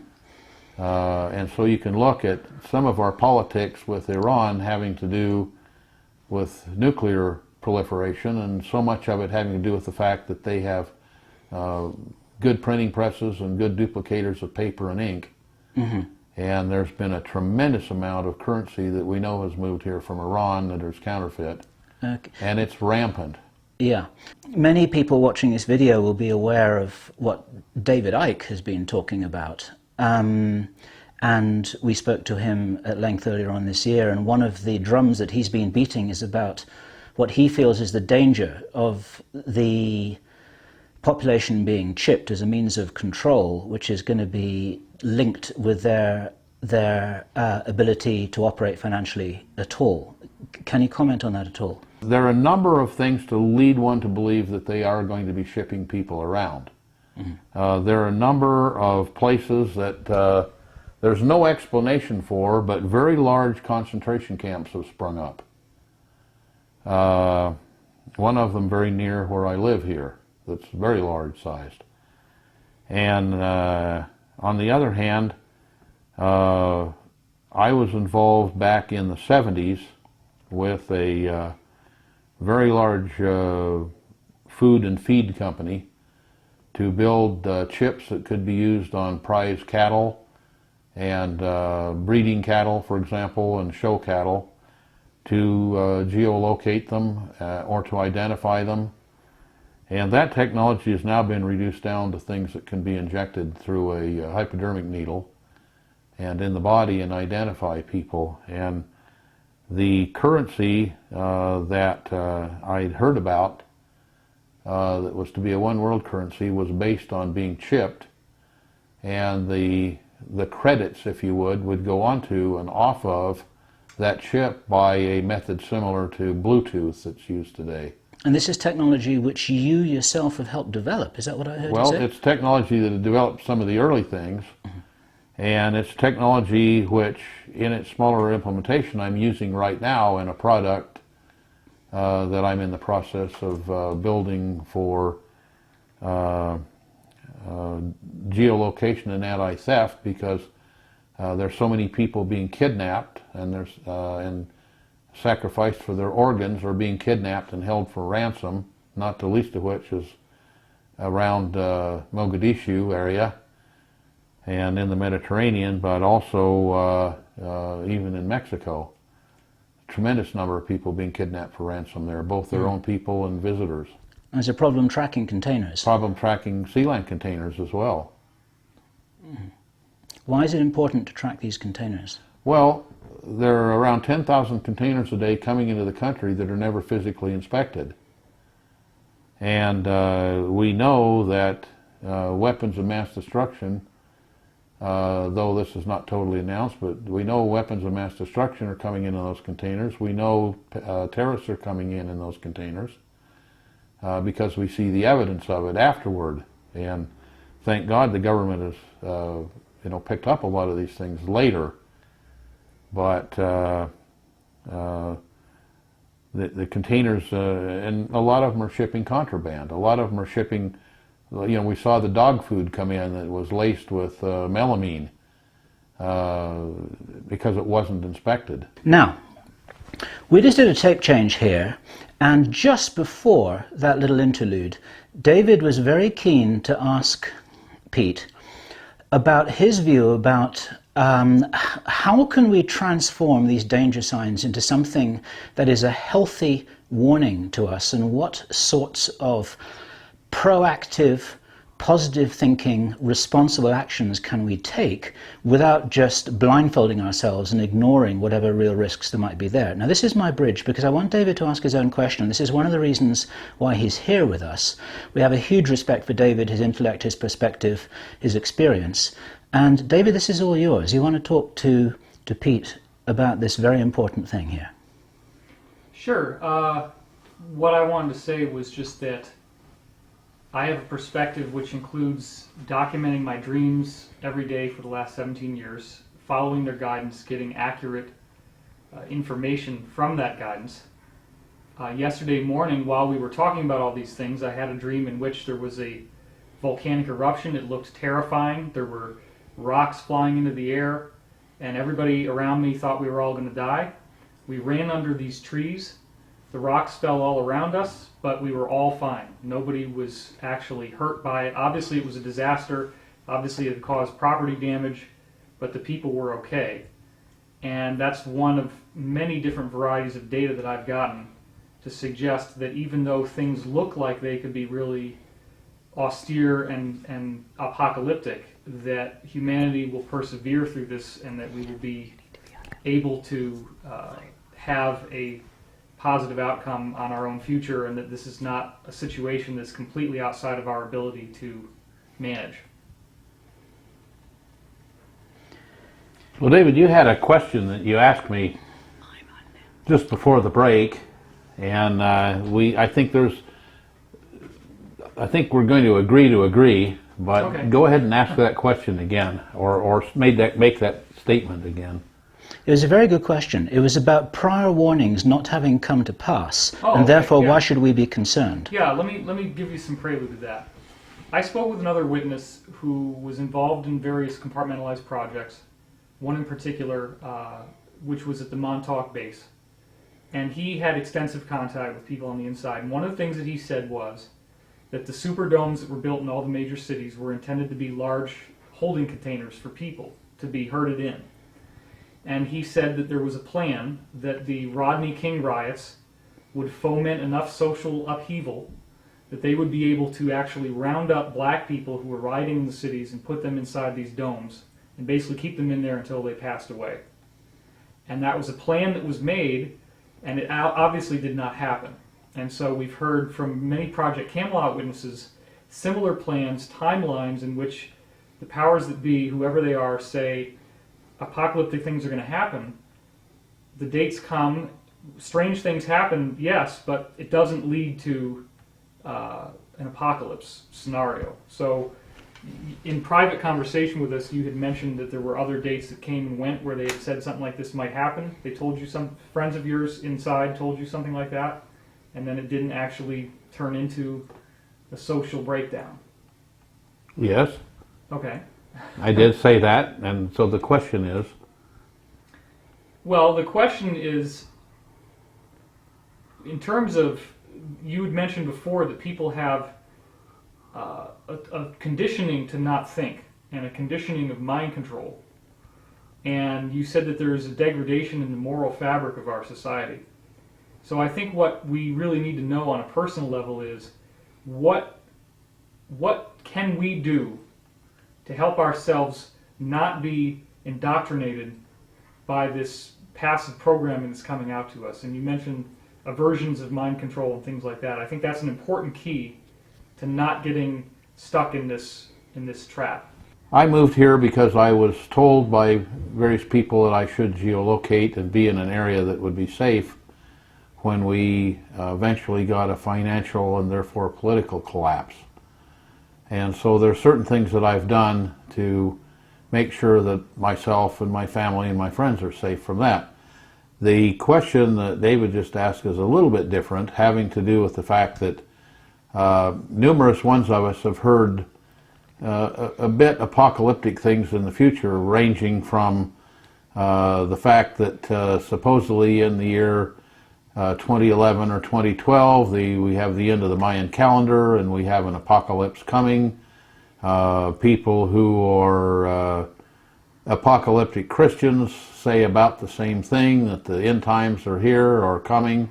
And so you can look at some of our politics with Iran having to do with nuclear proliferation, and so much of it having to do with the fact that they have good printing presses and good duplicators of paper and ink. Mm-hmm. And there's been a tremendous amount of currency that we know has moved here from Iran that is counterfeit. Okay. And it's rampant. Yeah. Many people watching this video will be aware of what David Icke has been talking about. And we spoke to him at length earlier on this year, and one of the drums that he's been beating is about what he feels is the danger of the population being chipped as a means of control, which is going to be linked with their ability to operate financially at all. Can you comment on that at all? There are a number of things to lead one to believe that they are going to be shipping people around. Mm-hmm. There are a number of places that there's no explanation for, but very large concentration camps have sprung up. One of them very near where I live here, that's very large sized. And on the other hand, I was involved back in the 70s with a very large food and feed company to build chips that could be used on prize cattle and breeding cattle, for example, and show cattle, to geolocate them or to identify them. And that technology has now been reduced down to things that can be injected through a hypodermic needle and in the body and identify people. And the currency that I'd heard about that was to be a one world currency was based on being chipped, and the credits, if you would go onto and off of that chip by a method similar to Bluetooth that's used today. And this is technology which you yourself have helped develop, is that what I heard you say? Well, it's technology that had developed some of the early things, mm-hmm. and it's technology which, in its smaller implementation, I'm using right now in a product that I'm in the process of building for geolocation and anti-theft, because there's so many people being kidnapped and and sacrificed for their organs, or being kidnapped and held for ransom, not the least of which is around Mogadishu area and in the Mediterranean, but also even in Mexico. A tremendous number of people being kidnapped for ransom there, both their own people and visitors. There's a problem tracking containers. Problem tracking sea land containers as well. Why is it important to track these containers? Well, there are around 10,000 containers a day coming into the country that are never physically inspected. And we know that weapons of mass destruction, though this is not totally announced, but we know weapons of mass destruction are coming in those containers. We know terrorists are coming in those containers because we see the evidence of it afterward. And thank God the government has picked up a lot of these things later. But the containers, and a lot of them are shipping contraband. A lot of them are shipping, we saw the dog food come in that was laced with melamine because it wasn't inspected. Now, we just did a tape change here, and just before that little interlude, David was very keen to ask Pete about his view about how can we transform these danger signs into something that is a healthy warning to us, and what sorts of proactive, positive thinking, responsible actions can we take without just blindfolding ourselves and ignoring whatever real risks there might be there. Now, this is my bridge because I want David to ask his own question. This is one of the reasons why he's here with us. We have a huge respect for David, his intellect, his perspective, his experience. And David, this is all yours. You want to talk to Pete about this very important thing here. Sure. What I wanted to say was just that I have a perspective which includes documenting my dreams every day for the last 17 years, following their guidance, getting accurate information from that guidance. Yesterday morning, while we were talking about all these things, I had a dream in which there was a volcanic eruption. It looked terrifying. There were rocks flying into the air, and everybody around me thought we were all going to die. We ran under these trees. The rocks fell all around us, but we were all fine. Nobody was actually hurt by it. Obviously, it was a disaster. Obviously, it caused property damage, but the people were okay. And that's one of many different varieties of data that I've gotten to suggest that even though things look like they could be really austere and apocalyptic, that humanity will persevere through this, and that we will be able to have a positive outcome on our own future, and that this is not a situation that's completely outside of our ability to manage. Well, David, you had a question that you asked me just before the break, and I think we're going to agree, but Okay. Go ahead and ask that question again, or make that statement again. It was a very good question. It was about prior warnings not having come to pass, Oh, and okay, therefore yeah. why should we be concerned? Yeah, let me give you some prelude to that. I spoke with another witness who was involved in various compartmentalized projects, one in particular which was at the Montauk base. And he had extensive contact with people on the inside. And one of the things that he said was that the superdomes that were built in all the major cities were intended to be large holding containers for people to be herded in. And he said that there was a plan that the Rodney King riots would foment enough social upheaval that they would be able to actually round up black people who were rioting in the cities and put them inside these domes and basically keep them in there until they passed away. And that was a plan that was made, and it obviously did not happen. And so we've heard from many Project Camelot witnesses similar plans, timelines in which the powers that be, whoever they are, say apocalyptic things are going to happen. The dates come, strange things happen, yes, but it doesn't lead to an apocalypse scenario. So in private conversation with us, you had mentioned that there were other dates that came and went where they had said something like this might happen. They told you, some friends of yours inside told you something like that, and then it didn't actually turn into a social breakdown. Yes, Okay. I did say that, and so the question is, Well, the question is, in terms of, you had mentioned before that people have a conditioning to not think, and a conditioning of mind control. And you said that there is a degradation in the moral fabric of our society. So I think what we really need to know on a personal level is, what can we do to help ourselves not be indoctrinated by this passive programming that's coming out to us? And you mentioned aversions of mind control and things like that. I think that's an important key to not getting stuck in this trap. I moved here because I was told by various people that I should geolocate and be in an area that would be safe when we eventually got a financial and therefore political collapse. And so there are certain things that I've done to make sure that myself and my family and my friends are safe from that. The question that David just asked is a little bit different, having to do with the fact that numerous ones of us have heard a bit apocalyptic things in the future, ranging from the fact that supposedly in the year 2011 or 2012 we have the end of the Mayan calendar and we have an apocalypse coming. People who are apocalyptic Christians say about the same thing, that the end times are here or coming.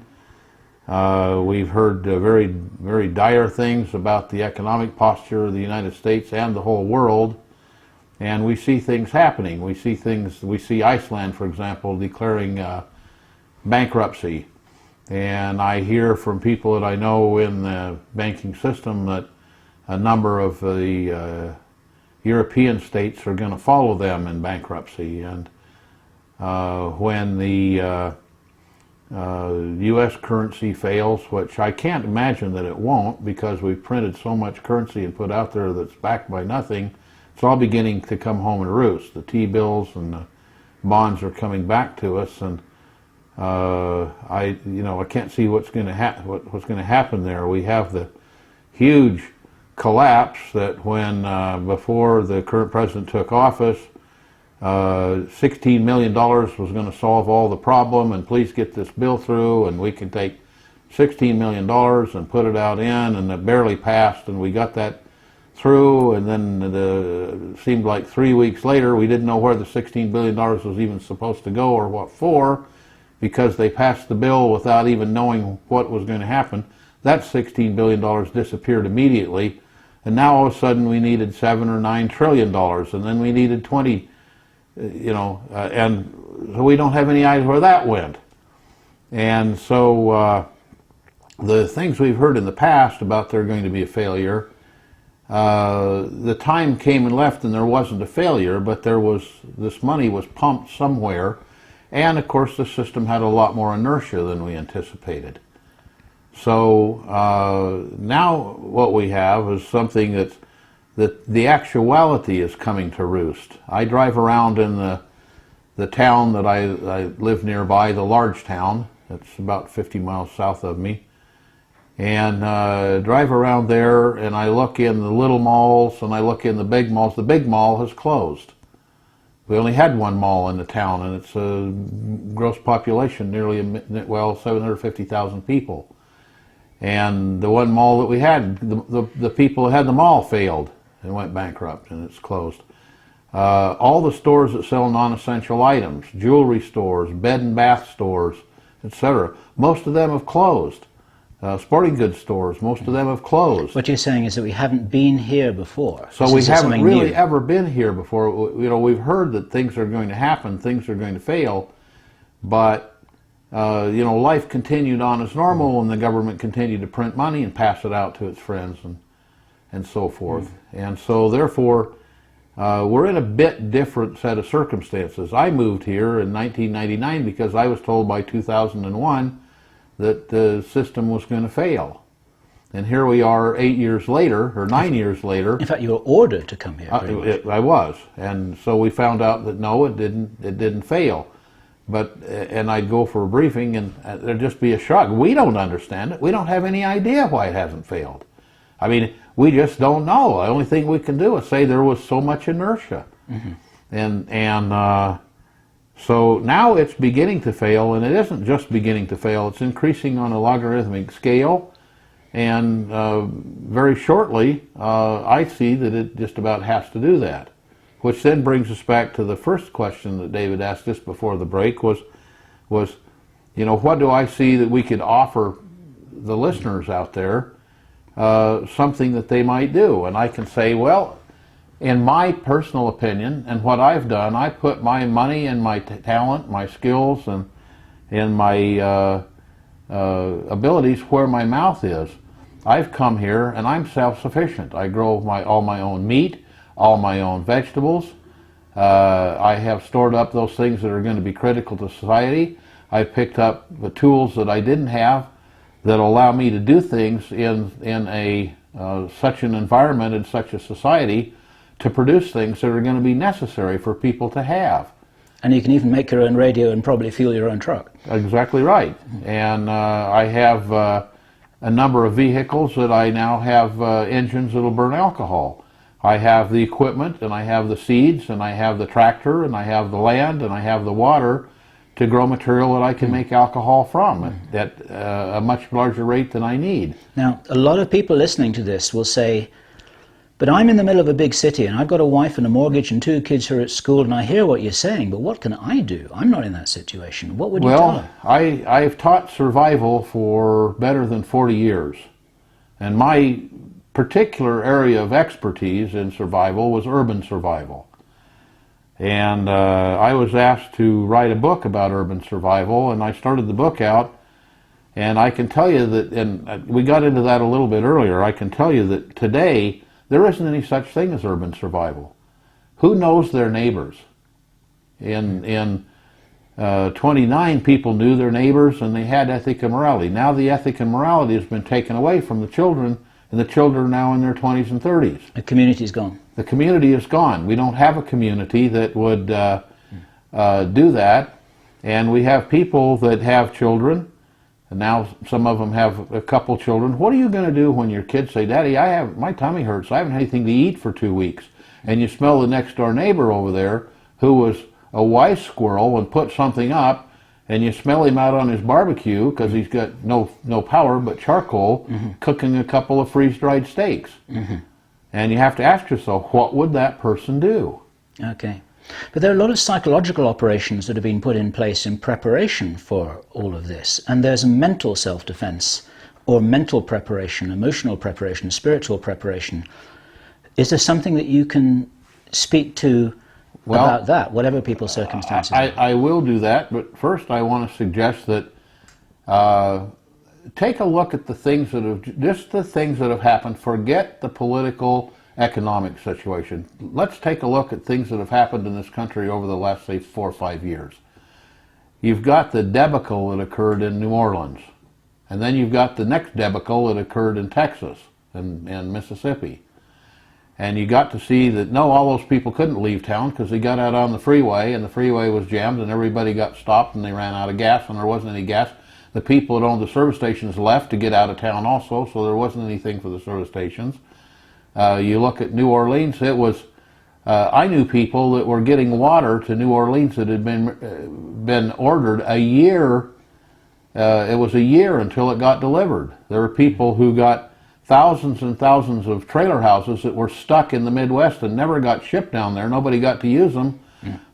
We've heard very, very dire things about the economic posture of the United States and the whole world, and we see things happening. We see Iceland, for example, declaring bankruptcy, and I hear from people that I know in the banking system that a number of the European states are going to follow them in bankruptcy, and when the U.S. currency fails, which I can't imagine that it won't, because we've printed so much currency and put out there that's backed by nothing. It's all beginning to come home and roost. The T-bills and the bonds are coming back to us, and I can't see what's going to happen there. We have the huge collapse that when before the current president took office, $16 million was going to solve all the problem, and please get this bill through, and we can take $16 million and put it out in, and it barely passed, and we got that through, and then it seemed like 3 weeks later we didn't know where the $16 billion was even supposed to go or what for, because they passed the bill without even knowing what was going to happen. That $16 billion disappeared immediately, and now all of a sudden we needed $7 or $9 trillion, and then we needed 20. And so we don't have any idea where that went. And so the things we've heard in the past about there going to be a failure, the time came and left and there wasn't a failure, but this money was pumped somewhere, and of course the system had a lot more inertia than we anticipated. So now what we have is something that the actuality is coming to roost. I drive around in the town that I live nearby, the large town. It's about 50 miles south of me. And drive around there, and I look in the little malls, and I look in the big malls. The big mall has closed. We only had one mall in the town, and it's a gross population, nearly 750,000 people. And the one mall that we had, the people who had the mall failed and went bankrupt, and it's closed. All the stores that sell non-essential items, jewelry stores, bed and bath stores, etc., most of them have closed. Sporting goods stores, most of them have closed. What you're saying is that we haven't been here before. So we haven't really ever been here before. We've heard that things are going to happen, things are going to fail, but life continued on as normal, and the government continued to print money and pass it out to its friends and so forth. And so therefore, we're in a bit different set of circumstances. I moved here in 1999 because I was told by 2001 that the system was going to fail. And here we are 8 years later, or 9 years later. In fact, you were ordered to come here. I was. And so we found out that no, it didn't fail. And I'd go for a briefing, and there'd just be a shrug. We don't understand it. We don't have any idea why it hasn't failed. I mean, we just don't know. The only thing we can do is say there was so much inertia. And so now it's beginning to fail, and it isn't just beginning to fail. It's increasing on a logarithmic scale, and very shortly I see that it just about has to do that. Which then brings us back to the first question that David asked just before the break was, what do I see that we could offer the listeners out there, something that they might do? And I can say, well, in my personal opinion and what I've done, I put my money and my talent, my skills, and my abilities where my mouth is. I've come here and I'm self-sufficient. I grow all my own meat, all my own vegetables. I have stored up those things that are going to be critical to society. I picked up the tools that I didn't have that allow me to do things in such an environment, in such a society, to produce things that are going to be necessary for people to have. And you can even make your own radio and probably fuel your own truck. Exactly right. And I have a number of vehicles that I now have engines that'll burn alcohol. I have the equipment, and I have the seeds, and I have the tractor, and I have the land, and I have the water to grow material that I can make alcohol from at a much larger rate than I need. Now, a lot of people listening to this will say, but I'm in the middle of a big city and I've got a wife and a mortgage and 2 kids who are at school, and I hear what you're saying, but what can I do? I'm not in that situation. What would you tell them? Well, I've taught survival for better than 40 years. And my particular area of expertise in survival was urban survival. And I was asked to write a book about urban survival, and I started the book out, and I can tell you that, and we got into that a little bit earlier, I can tell you that today there isn't any such thing as urban survival. Who knows their neighbors? In 29, people knew their neighbors and they had ethic and morality. Now the ethic and morality has been taken away from the children, and the children are now in their 20s and 30s. The community's gone. The community is gone. We don't have a community that would do that, and we have people that have children, and now some of them have a couple children. What are you going to do when your kids say, Daddy, my tummy hurts, I haven't had anything to eat for 2 weeks, and you smell the next door neighbor over there who was a wise squirrel and put something up, and you smell him out on his barbecue because he's got no power but charcoal, cooking a couple of freeze-dried steaks. And you have to ask yourself, what would that person do? Okay. But there are a lot of psychological operations that have been put in place in preparation for all of this. And there's a mental self-defense, or mental preparation, emotional preparation, spiritual preparation. Is there something that you can speak to about that, whatever people's circumstances are? I will do that, but first I want to suggest that take a look at the things that have happened. Forget the political, economic situation. Let's take a look at things that have happened in this country over the last, say, 4 or 5 years. You've got the debacle that occurred in New Orleans, and then you've got the next debacle that occurred in Texas and Mississippi. And you got to see that, no, all those people couldn't leave town because they got out on the freeway, and the freeway was jammed, and everybody got stopped, and they ran out of gas, and there wasn't any gas. The people that owned the service stations left to get out of town also, so there wasn't anything for the service stations. You look at New Orleans, it was, I knew people that were getting water to New Orleans that had been ordered a year. It was a year until it got delivered. There were people who got thousands and thousands of trailer houses that were stuck in the Midwest and never got shipped down there. Nobody got to use them.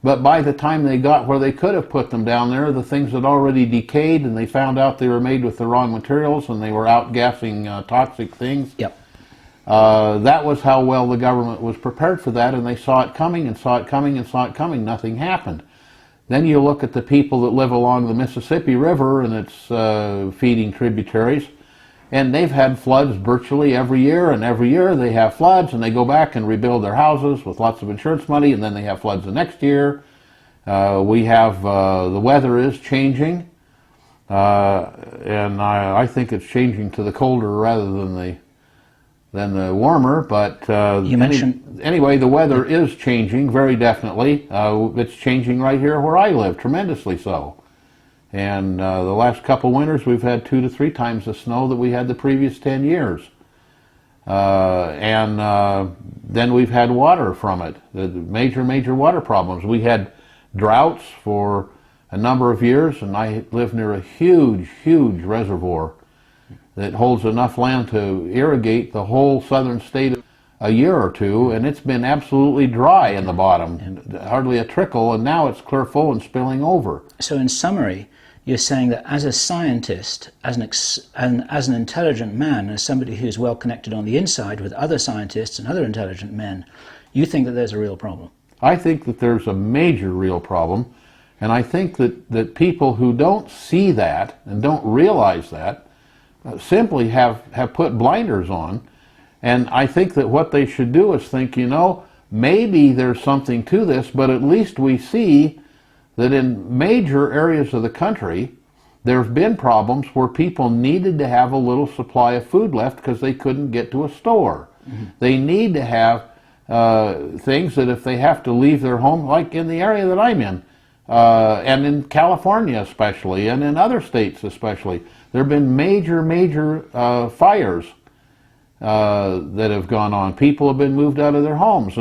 But by the time they got where they could have put them down there, the things had already decayed, and they found out they were made with the wrong materials, and they were outgassing toxic things. Yep. That was how well the government was prepared for that, and they saw it coming and saw it coming and saw it coming. Nothing happened. Then you look at the people that live along the Mississippi River and its feeding tributaries, and they've had floods virtually every year, and every year they have floods, and they go back and rebuild their houses with lots of insurance money, and then they have floods the next year. We have, the weather is changing, and I think it's changing to the colder rather than the warmer, but anyway, the weather is changing very definitely. It's changing right here where I live, tremendously so. And the last couple winters we've had 2 to 3 times the snow that we had the previous 10 years. And then we've had water from it, the major water problems. We had droughts for a number of years, and I live near a huge reservoir that holds enough land to irrigate the whole southern state a year or two, and it's been absolutely dry in the bottom, hardly a trickle, and now it's clear full and spilling over. So in summary, you're saying that as a scientist, as an intelligent man, as somebody who's well connected on the inside with other scientists and other intelligent men, you think that there's a real problem? I think that there's a major real problem, and I think that people who don't see that and don't realize that simply have put blinders on. And I think that what they should do is think, maybe there's something to this, but at least we see that in major areas of the country, there's been problems where people needed to have a little supply of food left because they couldn't get to a store. They need to have things that if they have to leave their home, like in the area that I'm in, and in California especially, and in other states especially. There have been major fires that have gone on. People have been moved out of their homes,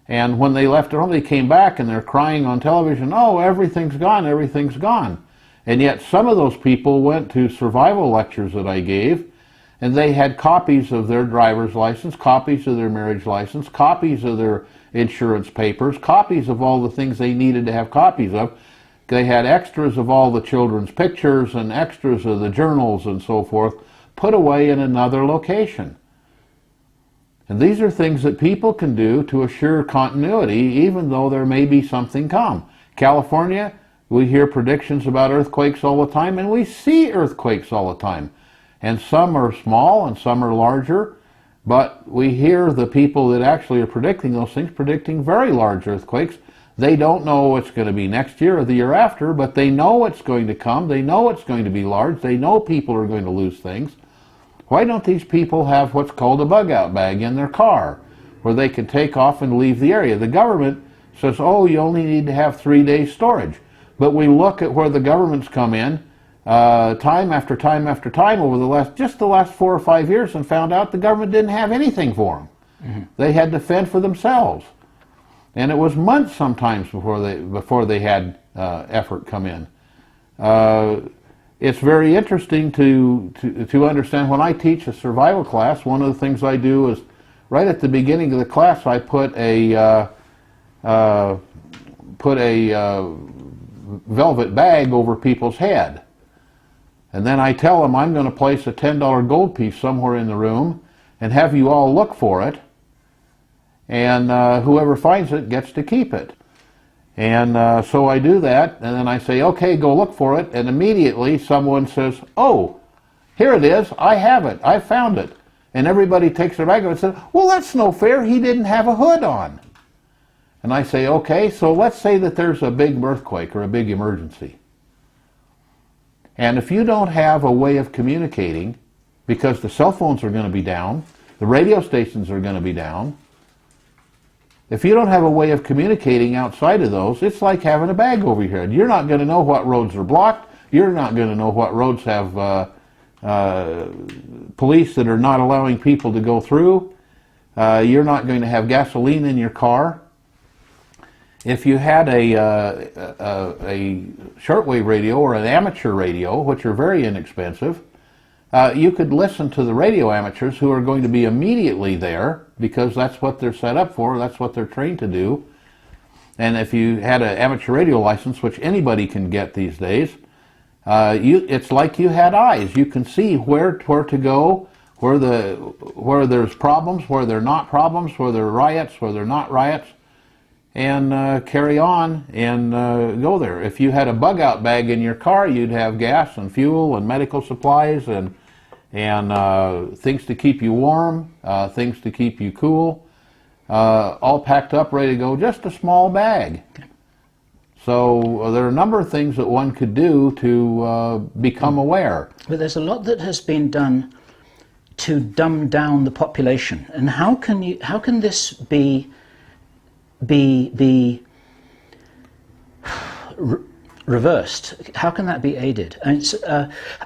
and when they left their home, they came back and they're crying on television, "Oh, everything's gone, everything's gone." And yet some of those people went to survival lectures that I gave, and they had copies of their driver's license, copies of their marriage license, copies of their insurance papers, copies of all the things they needed to have copies of. They had extras of all the children's pictures and extras of the journals and so forth put away in another location. And these are things that people can do to assure continuity even though there may be something come. California, we hear predictions about earthquakes all the time, and we see earthquakes all the time. And some are small and some are larger, but we hear the people that actually are predicting those things predicting very large earthquakes. They don't know it's going to be next year or the year after, but they know it's going to come. They know it's going to be large. They know people are going to lose things. Why don't these people have what's called a bug-out bag in their car where they can take off and leave the area? The government says, oh, you only need to have 3 days storage. But we look at where the government's come in time after time after time over the last 4 or 5 years and found out the government didn't have anything for them. Mm-hmm. They had to fend for themselves. And it was months sometimes before they had effort come in. It's very interesting to understand. When I teach a survival class, one of the things I do is right at the beginning of the class I put a velvet bag over people's head. And then I tell them I'm going to place a $10 gold piece somewhere in the room and have you all look for it. And whoever finds it gets to keep it. And so I do that, and then I say, okay, go look for it, and immediately someone says, oh, here it is, I have it, I found it. And everybody takes their bag and says, well, that's no fair, he didn't have a hood on. And I say, okay, so let's say that there's a big earthquake or a big emergency. And if you don't have a way of communicating, because the cell phones are going to be down, the radio stations are going to be down, if you don't have a way of communicating outside of those, it's like having a bag over your head. You're not going to know what roads are blocked. You're not going to know what roads have police that are not allowing people to go through. You're not going to have gasoline in your car. If you had a shortwave radio or an amateur radio, which are very inexpensive, you could listen to the radio amateurs who are going to be immediately there because that's what they're set up for, that's what they're trained to do. And if you had an amateur radio license, which anybody can get these days, it's like you had eyes. You can see where to go, where there's problems, where there are not problems, where there are riots, where there are not riots, and carry on and go there. If you had a bug-out bag in your car, you'd have gas and fuel and medical supplies and things to keep you warm, things to keep you cool, all packed up, ready to go, just a small bag. So there are a number of things that one could do to become aware. But there's a lot that has been done to dumb down the population. And how can this be reversed? How can that be aided? And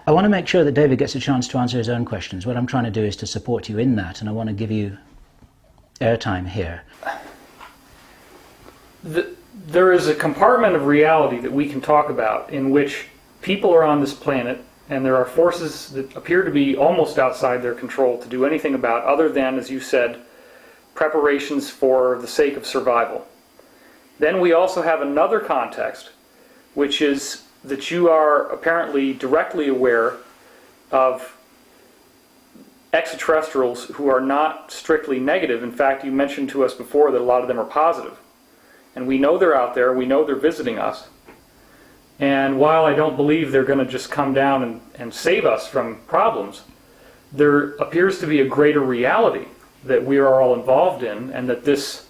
I want to make sure that David gets a chance to answer his own questions. What I'm trying to do is to support you in that, and I want to give you airtime here. There is a compartment of reality that we can talk about in which people are on this planet and there are forces that appear to be almost outside their control to do anything about other than, as you said, preparations for the sake of survival. Then we also have another context, which is that you are apparently directly aware of extraterrestrials who are not strictly negative. In fact, you mentioned to us before that a lot of them are positive. And we know they're out there, we know they're visiting us. And while I don't believe they're going to just come down and save us from problems, there appears to be a greater reality that we are all involved in, and that this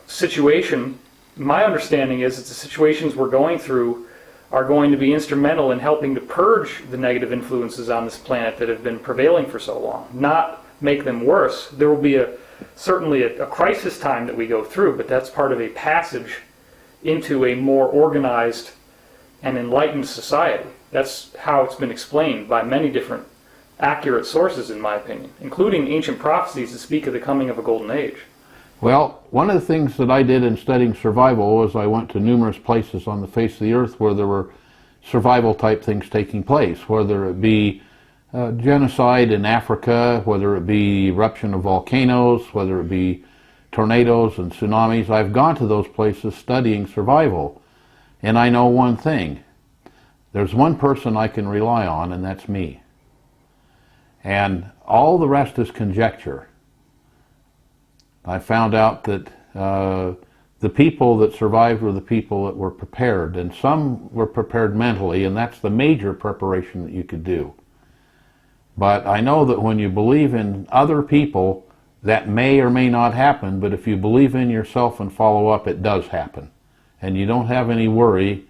situation, my understanding is that the situations we're going through are going to be instrumental in helping to purge the negative influences on this planet that have been prevailing for so long, not make them worse. There will be certainly a crisis time that we go through, but that's part of a passage into a more organized and enlightened society. That's how it's been explained by many different accurate sources, in my opinion, including ancient prophecies that speak of the coming of a golden age. Well, one of the things that I did in studying survival was I went to numerous places on the face of the earth where there were survival type things taking place, whether it be genocide in Africa, whether it be eruption of volcanoes, whether it be tornadoes and tsunamis. I've gone to those places studying survival, and I know one thing. There's one person I can rely on, and that's me. And all the rest is conjecture. I found out that the people that survived were the people that were prepared, and some were prepared mentally, and that's the major preparation that you could do. But I know that when you believe in other people, that may or may not happen, but if you believe in yourself and follow up, it does happen. And you don't have any worry.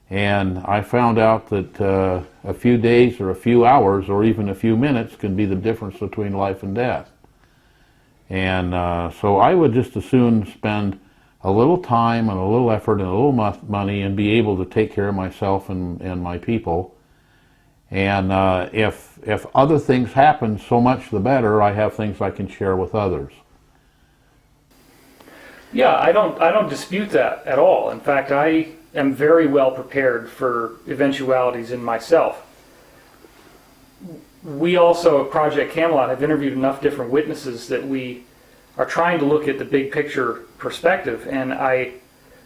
And I found out that a few days or a few hours or even a few minutes can be the difference between life and death. And so I would just as soon spend a little time and a little effort and a little money and be able to take care of myself and my people. And if other things happen, so much the better. I have things I can share with others. Yeah, I don't dispute that at all. In fact, I am very well prepared for eventualities in myself. We also at Project Camelot have interviewed enough different witnesses that we are trying to look at the big picture perspective, and I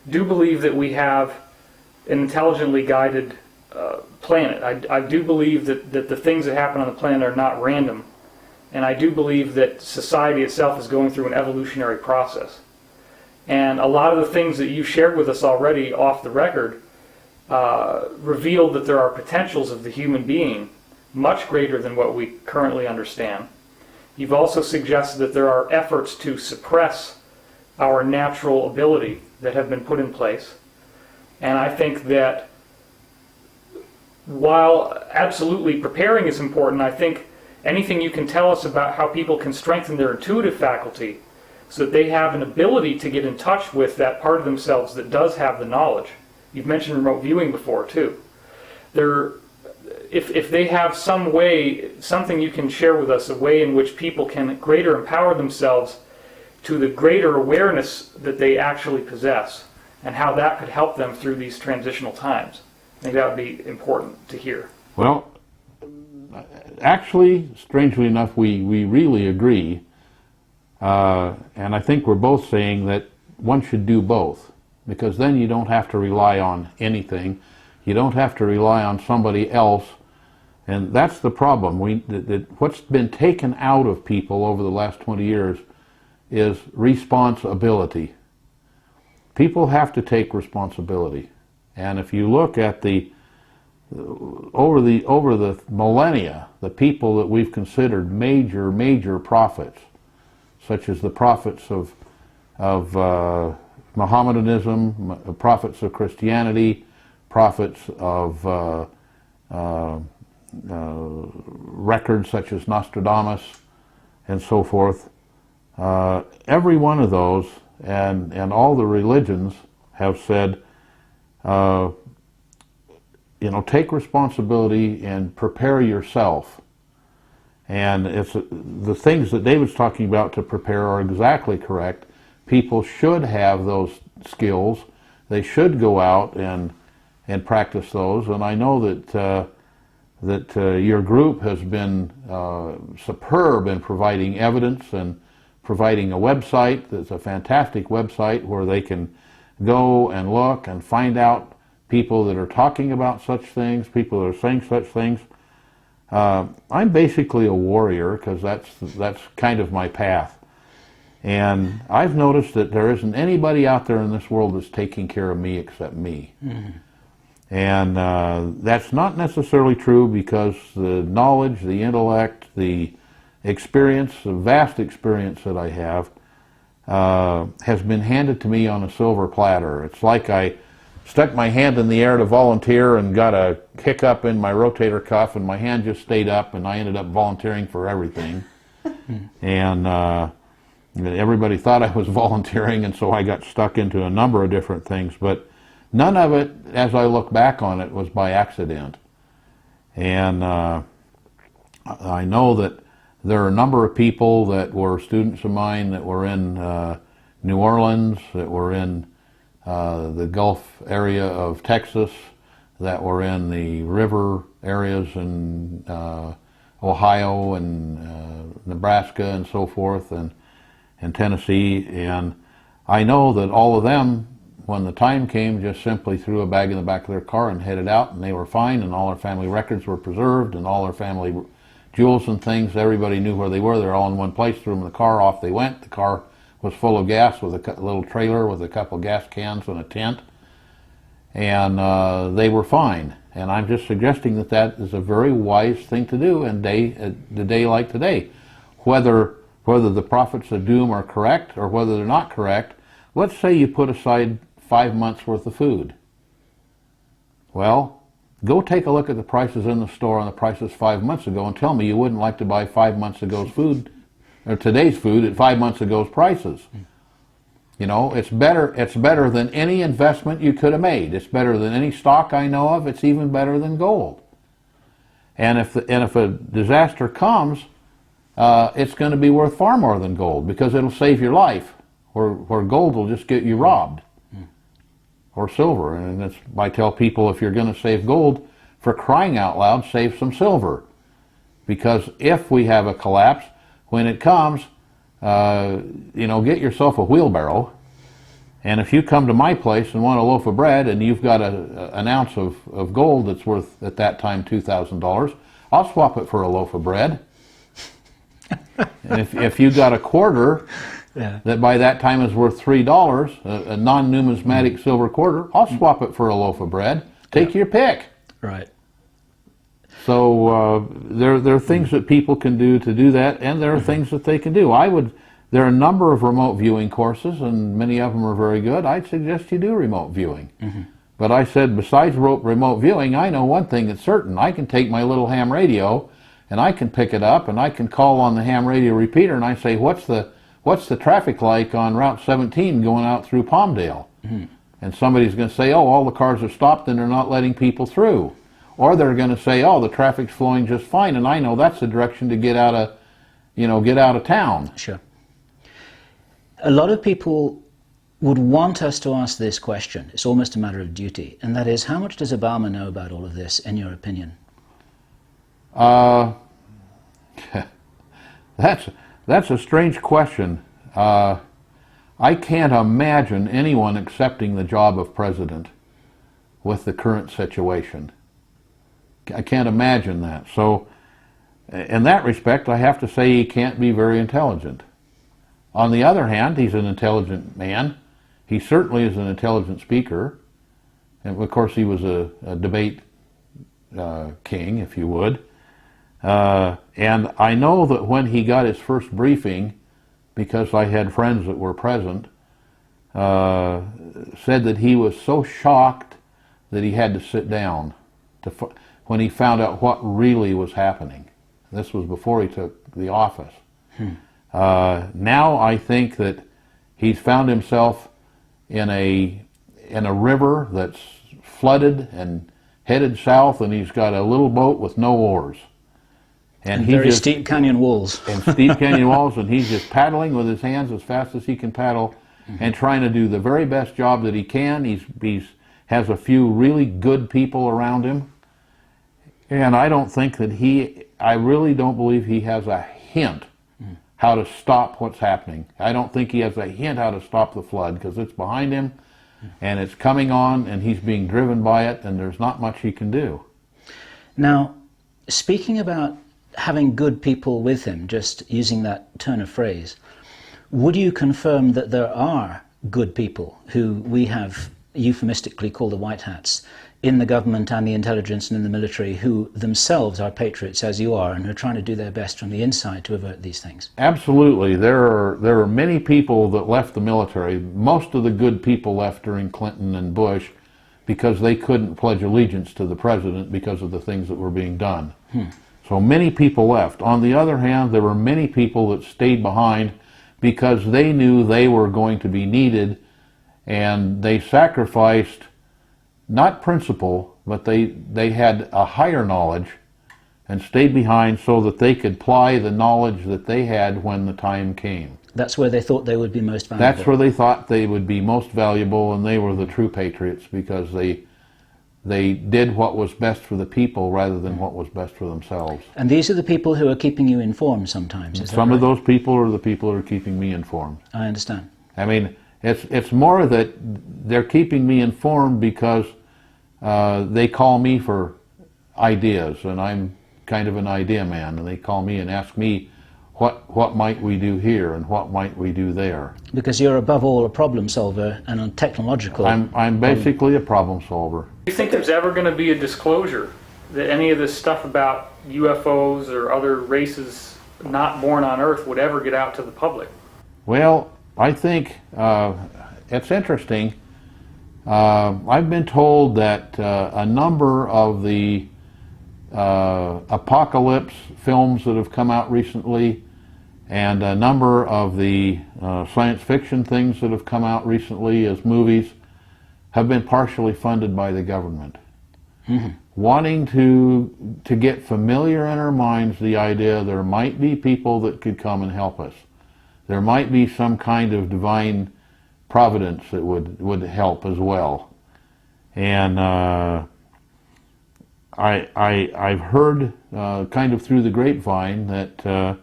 do believe that we have an intelligently guided planet. I do believe that the things that happen on the planet are not random, and I do believe that society itself is going through an evolutionary process. And a lot of the things that you shared with us already off the record reveal that there are potentials of the human being much greater than what we currently understand. You've also suggested that there are efforts to suppress our natural ability that have been put in place. And I think that while absolutely preparing is important, I think anything you can tell us about how people can strengthen their intuitive faculty so that they have an ability to get in touch with that part of themselves that does have the knowledge. You've mentioned remote viewing before, too. If they have some way, something you can share with us, a way in which people can greater empower themselves to the greater awareness that they actually possess, and how that could help them through these transitional times. I think that would be important to hear. Well, actually, strangely enough, we really agree. And I think we're both saying that one should do both, because then you don't have to rely on anything. You don't have to rely on somebody else. And that's the problem. What's been taken out of people over the last 20 years is responsibility. People have to take responsibility. And if you look at over the millennia, the people that we've considered major prophets, such as the prophets of Mohammedanism, prophets of Christianity, prophets of records such as Nostradamus and so forth. Every one of those and all the religions have said, take responsibility and prepare yourself. And it's the things that David's talking about to prepare are exactly correct. People should have those skills. They should go out and practice those. And I know that your group has been superb in providing evidence and providing a website that's a fantastic website where they can go and look and find out people that are talking about such things, people that are saying such things. I'm basically a warrior because that's kind of my path. And I've noticed that there isn't anybody out there in this world that's taking care of me except me. Mm-hmm. And that's not necessarily true because the knowledge, the intellect, the experience, the vast experience that I have has been handed to me on a silver platter. It's like I stuck my hand in the air to volunteer and got a hiccup in my rotator cuff and my hand just stayed up and I ended up volunteering for everything. And everybody thought I was volunteering, and so I got stuck into a number of different things. But none of it, as I look back on it, was by accident. And I know that there are a number of people that were students of mine that were in New Orleans, that were in the Gulf area of Texas, that were in the river areas in Ohio and Nebraska and so forth, and Tennessee. And I know that all of them, when the time came, just simply threw a bag in the back of their car and headed out, and they were fine, and all their family records were preserved, and all their family jewels and things, everybody knew where they were. They're all in one place, threw them in the car, off they went. The car was full of gas with a little trailer with a couple gas cans and a tent, and they were fine. And I'm just suggesting that that is a very wise thing to do in the day like today. Whether the prophets of doom are correct or whether they're not correct, let's say you put aside 5 months worth of food. Well, go take a look at the prices in the store and the prices 5 months ago and tell me you wouldn't like to buy 5 months ago's food, or today's food at 5 months ago's prices. You know, it's better than any investment you could have made. It's better than any stock I know of. It's even better than gold. And if a disaster comes, it's going to be worth far more than gold, because it'll save your life, where gold will just get you robbed, or silver. And I tell people, if you're going to save gold, for crying out loud, save some silver. Because if we have a collapse, when it comes, you know, get yourself a wheelbarrow, and if you come to my place and want a loaf of bread and you've got an ounce of gold that's worth, at that time, $2,000, I'll swap it for a loaf of bread. And if you got a quarter that by that time is worth $3, a non-numismatic silver quarter, I'll swap it for a loaf of bread. Take your pick. Right. So there are things that people can do to do that, and there are things that they can do. There are a number of remote viewing courses, and many of them are very good. I'd suggest you do remote viewing. But I said, besides remote viewing, I know one thing that's certain. I can take my little ham radio, and I can pick it up, and I can call on the ham radio repeater, and I say, what's the traffic like on Route 17 going out through Palmdale? And somebody's going to say, oh, all the cars are stopped and they're not letting people through. Or they're going to say, oh, the traffic's flowing just fine, and I know that's the direction to get out of town. Sure. A lot of people would want us to ask this question. It's almost a matter of duty, and that is, how much does Obama know about all of this, in your opinion? That's a strange question. I can't imagine anyone accepting the job of president with the current situation. I can't imagine that. So, in that respect, I have to say he can't be very intelligent. On the other hand, he's an intelligent man. He certainly is an intelligent speaker. And of course, he was a debate king, if you would. And I know that when he got his first briefing, because I had friends that were present, said that he was so shocked that he had to sit down when he found out what really was happening. This was before he took the office. Now I think that he's found himself in a river that's flooded and headed south, and he's got a little boat with no oars. And very steep canyon walls. And steep canyon walls, and he's just paddling with his hands as fast as he can paddle, and trying to do the very best job that he can. He's has a few really good people around him, and I don't think that I really don't believe he has a hint how to stop what's happening. I don't think he has a hint how to stop the flood, because it's behind him, and it's coming on, and he's being driven by it, and there's not much he can do. Now, speaking about having good people with him, just using that turn of phrase, would you confirm that there are good people who we have euphemistically called the white hats in the government and the intelligence and in the military, who themselves are patriots as you are, and are trying to do their best from the inside to avert these things? Absolutely. There are many people that left the military. Most of the good people left during Clinton and Bush because they couldn't pledge allegiance to the president because of the things that were being done. So many people left. On the other hand, there were many people that stayed behind because they knew they were going to be needed, and they sacrificed not principle, but they had a higher knowledge and stayed behind so that they could apply the knowledge that they had when the time came. That's where they thought they would be most valuable. That's where they thought they would be most valuable, and they were the true patriots because they did what was best for the people rather than what was best for themselves. And these are the people who are keeping you informed sometimes, is that Some of right? those people are the people who are keeping me informed. I understand. I mean, it's more that they're keeping me informed because they call me for ideas, and I'm kind of an idea man, and they call me and ask me what might we do here and what might we do there. Because you're above all a problem solver and a technological... I'm basically a problem solver. Do you think there's ever going to be a disclosure that any of this stuff about UFOs or other races not born on Earth would ever get out to the public? Well, I think it's interesting. I've been told that a number of the apocalypse films that have come out recently and a number of the science fiction things that have come out recently as movies have been partially funded by the government. Mm-hmm. Wanting to get familiar in our minds the idea there might be people that could come and help us. There might be some kind of divine providence that would help as well. And I've heard kind of through the grapevine that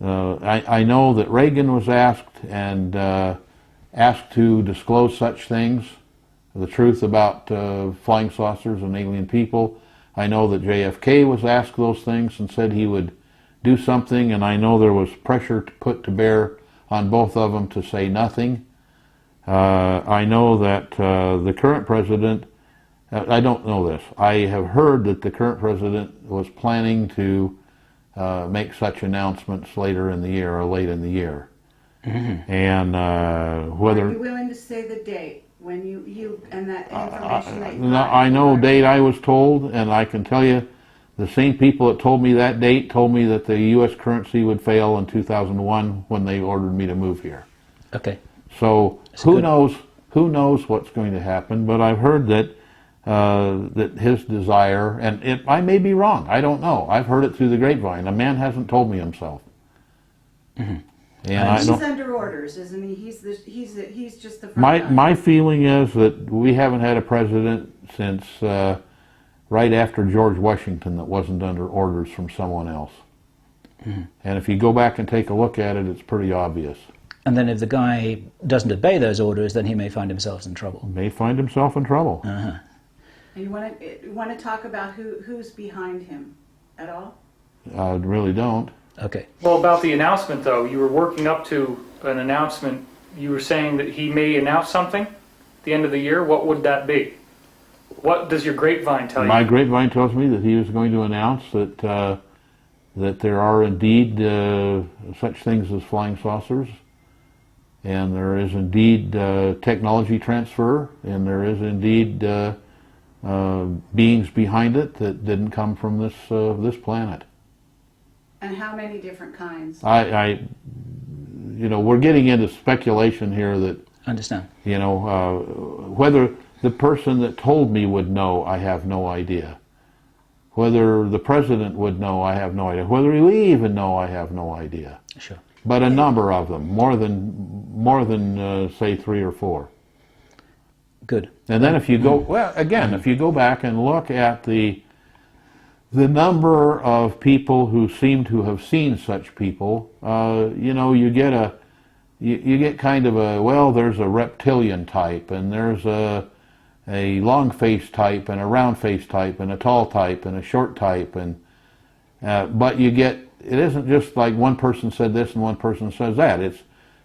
I know that Reagan was asked to disclose such things, the truth about flying saucers and alien people. I know that JFK was asked those things and said he would do something, and I know there was pressure put to bear on both of them to say nothing. I know that the current president, I don't know this, I have heard that the current president was planning to make such announcements later in the year or late in the year. Mm-hmm. And whether... Are you willing to say the date when you and that information that you no, got? I know date I was told, and I can tell you the same people that told me that date told me that the U.S. currency would fail in 2001 when they ordered me to move here. Okay. So who knows what's going to happen, but I've heard that that his desire, and I may be wrong, I don't know. I've heard it through the grapevine. A man hasn't told me himself. Mm-hmm. And He's under orders, isn't he? He's just the front guy. my feeling is that we haven't had a president since right after George Washington that wasn't under orders from someone else. Mm-hmm. And if you go back and take a look at it, it's pretty obvious. And then if the guy doesn't obey those orders, then he may find himself in trouble. May find himself in trouble. Uh-huh. And you want to talk about who's behind him at all? I really don't. Okay. Well, about the announcement, though, you were working up to an announcement. You were saying that he may announce something at the end of the year. What would that be? What does your grapevine tell you? My grapevine tells me that he was going to announce that that there are indeed such things as flying saucers, and there is indeed technology transfer, and there is indeed beings behind it that didn't come from this planet. And how many different kinds? We're getting into speculation here that, Understand. whether the person that told me would know, I have no idea. Whether the president would know, I have no idea. Whether we even know, I have no idea. Sure. But a number of them, more than say 3 or 4. Good. And then if you go, if you go back and look at the number of people who seem to have seen such people, you get kind of there's a reptilian type, and there's a long face type, and a round face type, and a tall type, and a short type, and but it isn't just like one person said this and one person says that. It's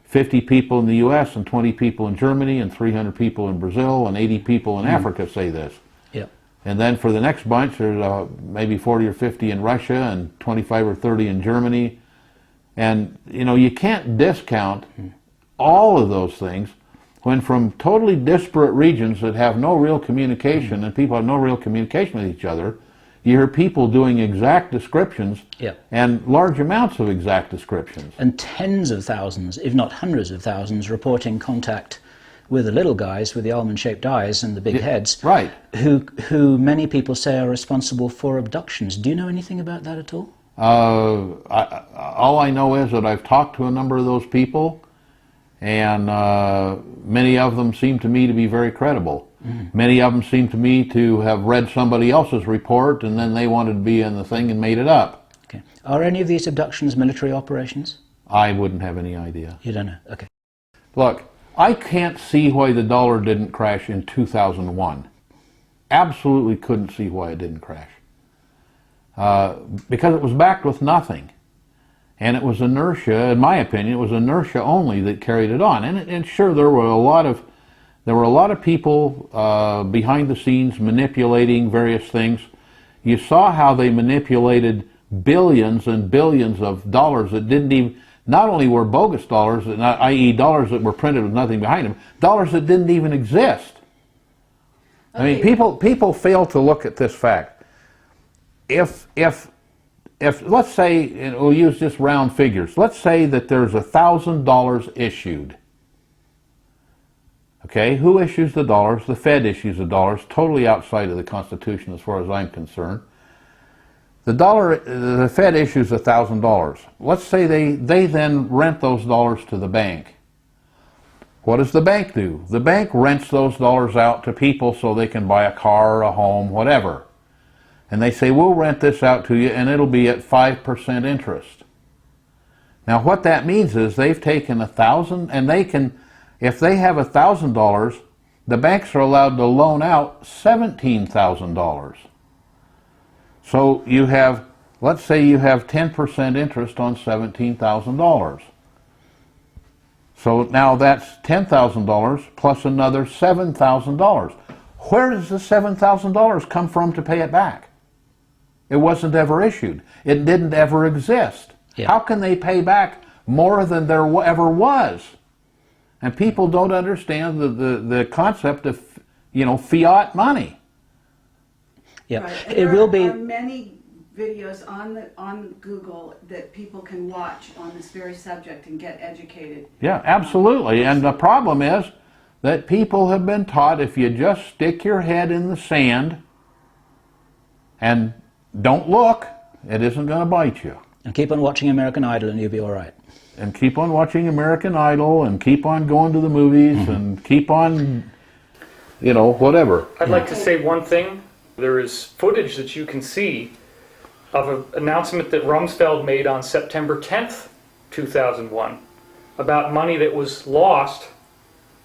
50 people in the U.S. and 20 people in Germany and 300 people in Brazil and 80 people in Africa say this. Yep. And then for the next bunch, there's maybe 40 or 50 in Russia and 25 or 30 in Germany. And, you can't discount all of those things when from totally disparate regions that have no real communication and people have no real communication with each other, you hear people doing exact descriptions and large amounts of exact descriptions. And tens of thousands, if not hundreds of thousands, reporting contact We're the little guys with the almond-shaped eyes and the big heads, right? Who many people say are responsible for abductions. Do you know anything about that at all? All I know is that I've talked to a number of those people, and many of them seem to me to be very credible. Many of them seem to me to have read somebody else's report, and then they wanted to be in the thing and made it up. Okay. Are any of these abductions military operations? I wouldn't have any idea. You don't know? Okay. Look, I can't see why the dollar didn't crash in 2001. Absolutely couldn't see why it didn't crash. Because it was backed with nothing. And it was inertia, in my opinion, it was inertia only that carried it on. And sure, there were a lot of people behind the scenes manipulating various things. You saw how they manipulated billions and billions of dollars that didn't even, not only were bogus dollars, i.e. dollars that were printed with nothing behind them, dollars that didn't even exist. I mean, people fail to look at this fact. If let's say, and we'll use just round figures, let's say that there's $1,000 issued. Okay, who issues the dollars? The Fed issues the dollars, totally outside of the Constitution as far as I'm concerned. The Fed issues $1,000. Let's say they then rent those dollars to the bank. What does the bank do? The bank rents those dollars out to people so they can buy a car, a home, whatever. And they say, we'll rent this out to you and it'll be at 5% interest. Now what that means is they've taken $1,000, and they can, if they have $1,000, the banks are allowed to loan out $17,000. So you have, let's say you have 10% interest on $17,000. So now that's $10,000 plus another $7,000. Where does the $7,000 come from to pay it back? It wasn't ever issued. It didn't ever exist. Yeah. How can they pay back more than there ever was? And people don't understand the concept of, fiat money. Yeah, right. There are many videos on Google that people can watch on this very subject and get educated. Yeah, absolutely. And the problem is that people have been taught if you just stick your head in the sand and don't look, it isn't going to bite you. And keep on watching American Idol and you'll be all right. And keep on watching American Idol and keep on going to the movies and keep on, whatever. I'd like to say one thing. There is footage that you can see of an announcement that Rumsfeld made on September 10th, 2001, about money that was lost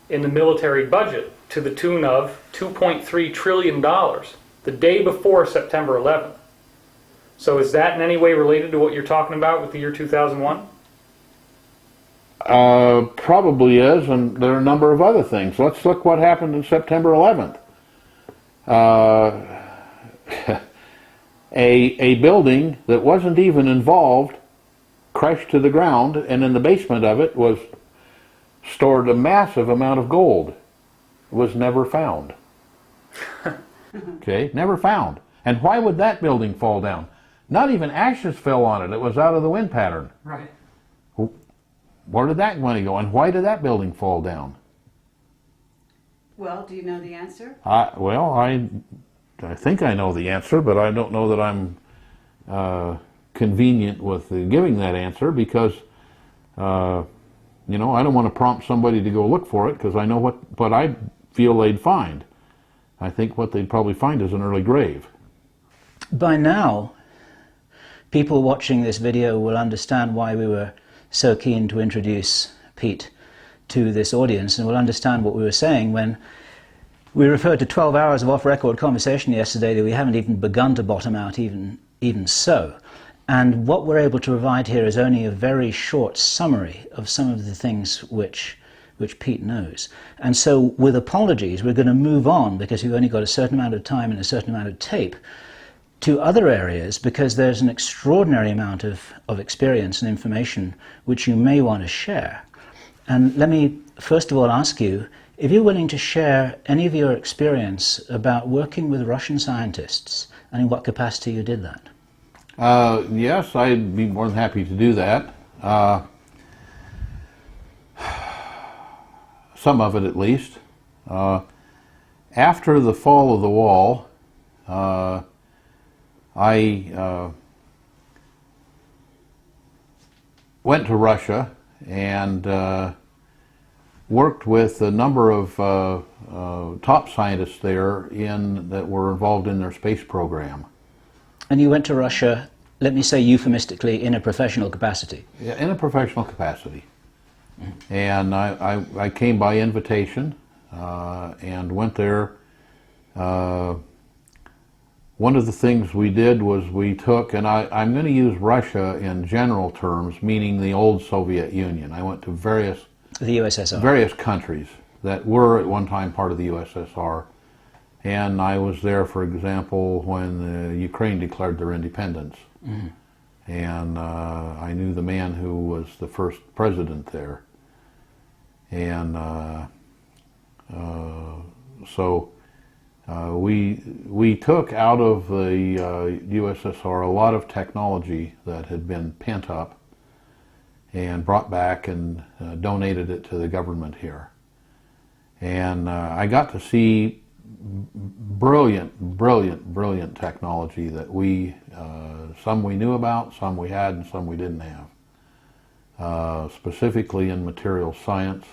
in the military budget to the tune of $2.3 trillion the day before September 11th. So is that in any way related to what you're talking about with the year 2001? Probably is, and there are a number of other things. Let's look what happened on September 11th. A building that wasn't even involved crashed to the ground, and in the basement of it was stored a massive amount of gold. It was never found. Okay, never found. And why would that building fall down? Not even ashes fell on it. It was out of the wind pattern. Right. Where did that money go, and why did that building fall down? Well, do you know the answer? I think I know the answer, but I don't know that I'm convenient with giving that answer because, I don't want to prompt somebody to go look for it because I know what I feel they'd find. I think what they'd probably find is an early grave. By now, people watching this video will understand why we were so keen to introduce Pete to this audience, and will understand what we were saying when we referred to 12 hours of off-record conversation yesterday that we haven't even begun to bottom out even so. And what we're able to provide here is only a very short summary of some of the things which Pete knows. And so with apologies, we're going to move on, because we've only got a certain amount of time and a certain amount of tape, to other areas, because there's an extraordinary amount of experience and information which you may want to share. And let me first of all ask you if you're willing to share any of your experience about working with Russian scientists and in what capacity you did that. Yes, I'd be more than some of it at least. After the fall of the wall, I went to Russia and worked with a number of top scientists there that were involved in their space program. And you went to Russia, let me say euphemistically, in a professional capacity? Yeah, in a professional capacity. And I came by invitation and went there. One of the things we did was we took, and I'm going to use Russia in general terms, meaning the old Soviet Union. I went to The USSR. various countries that were at one time part of the USSR. And I was there, for example, when Ukraine declared their independence. Mm-hmm. And I knew the man who was the first president there. And so we took out of the USSR a lot of technology that had been pent up and brought back and donated it to the government here. And I got to see brilliant technology that some we knew about, some we had, and some we didn't have. Specifically in material science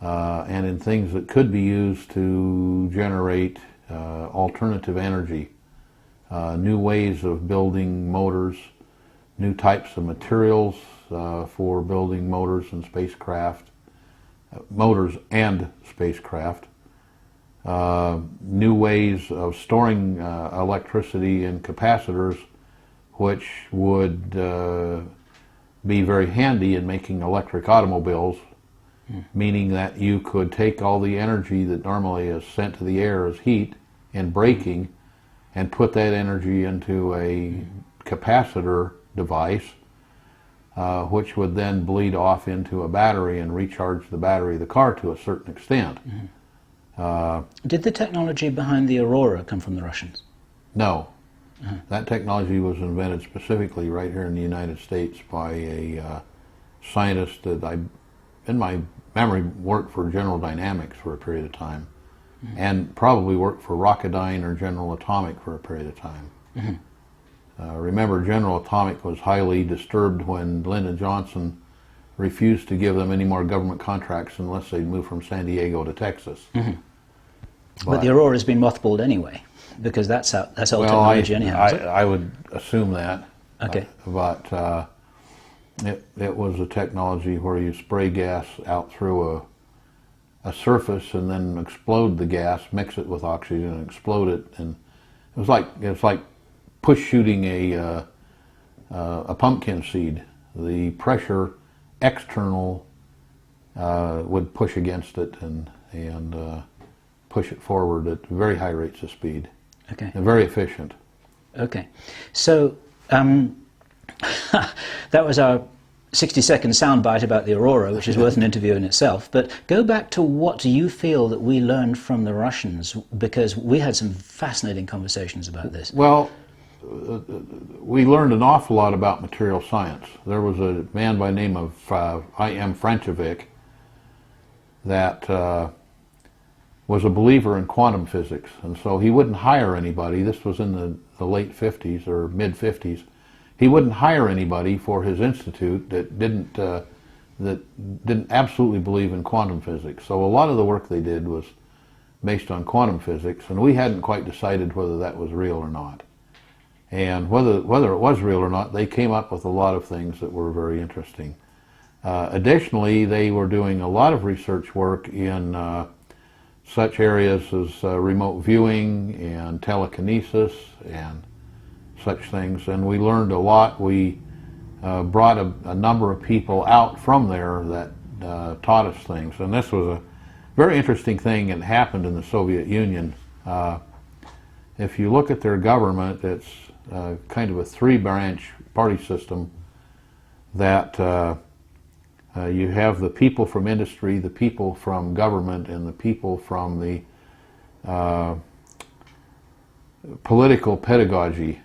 and in things that could be used to generate alternative energy, new ways of building motors, new types of materials for building motors and spacecraft, motors and spacecraft, new ways of storing electricity in capacitors, which would be very handy in making electric automobiles, meaning that you could take all the energy that normally is sent to the air as heat in braking and put that energy into a capacitor device, which would then bleed off into a battery and recharge the battery of the car to a certain extent. Did the technology behind the Aurora come from the Russians? No. That technology was invented specifically right here in the United States by a scientist that in my memory, worked for General Dynamics for a period of time, and probably worked for Rocketdyne or General Atomic for a period of time. Remember, General Atomic was highly disturbed when Lyndon Johnson refused to give them any more government contracts unless they'd move from San Diego to Texas. But the Aurora's been mothballed anyway, because that's old technology anyhow, is it? I would assume that. Okay. But it was a technology where you spray gas out through a surface and then explode the gas, mix it with oxygen and explode it, and it was like push shooting a pumpkin seed. The pressure external would push against it and push it forward at very high rates of speed. Okay. And very efficient. Okay. So that was our 60-second soundbite about the Aurora, which is worth an interview in itself. But go back to what you feel that we learned from the Russians, because we had some fascinating conversations about this. Well, we learned an awful lot about material science. There was a man by the name of I.M. Franchevich that was a believer in quantum physics, and so he wouldn't hire anybody. This was in the late 50s or mid 50s. He wouldn't hire anybody for his institute that didn't absolutely believe in quantum physics. So a lot of the work they did was based on quantum physics, and we hadn't quite decided whether that was real or not. And whether it was real or not, they came up with a lot of things that were very interesting. Additionally, they were doing a lot of research work in such areas as remote viewing and telekinesis and such things, and we learned a lot. We brought a number of people out from there that taught us things, and this was a very interesting thing that happened in the Soviet Union. If you look at their government, it's kind of a three-branch party system that you have the people from industry, the people from government, and the people from the political pedagogy,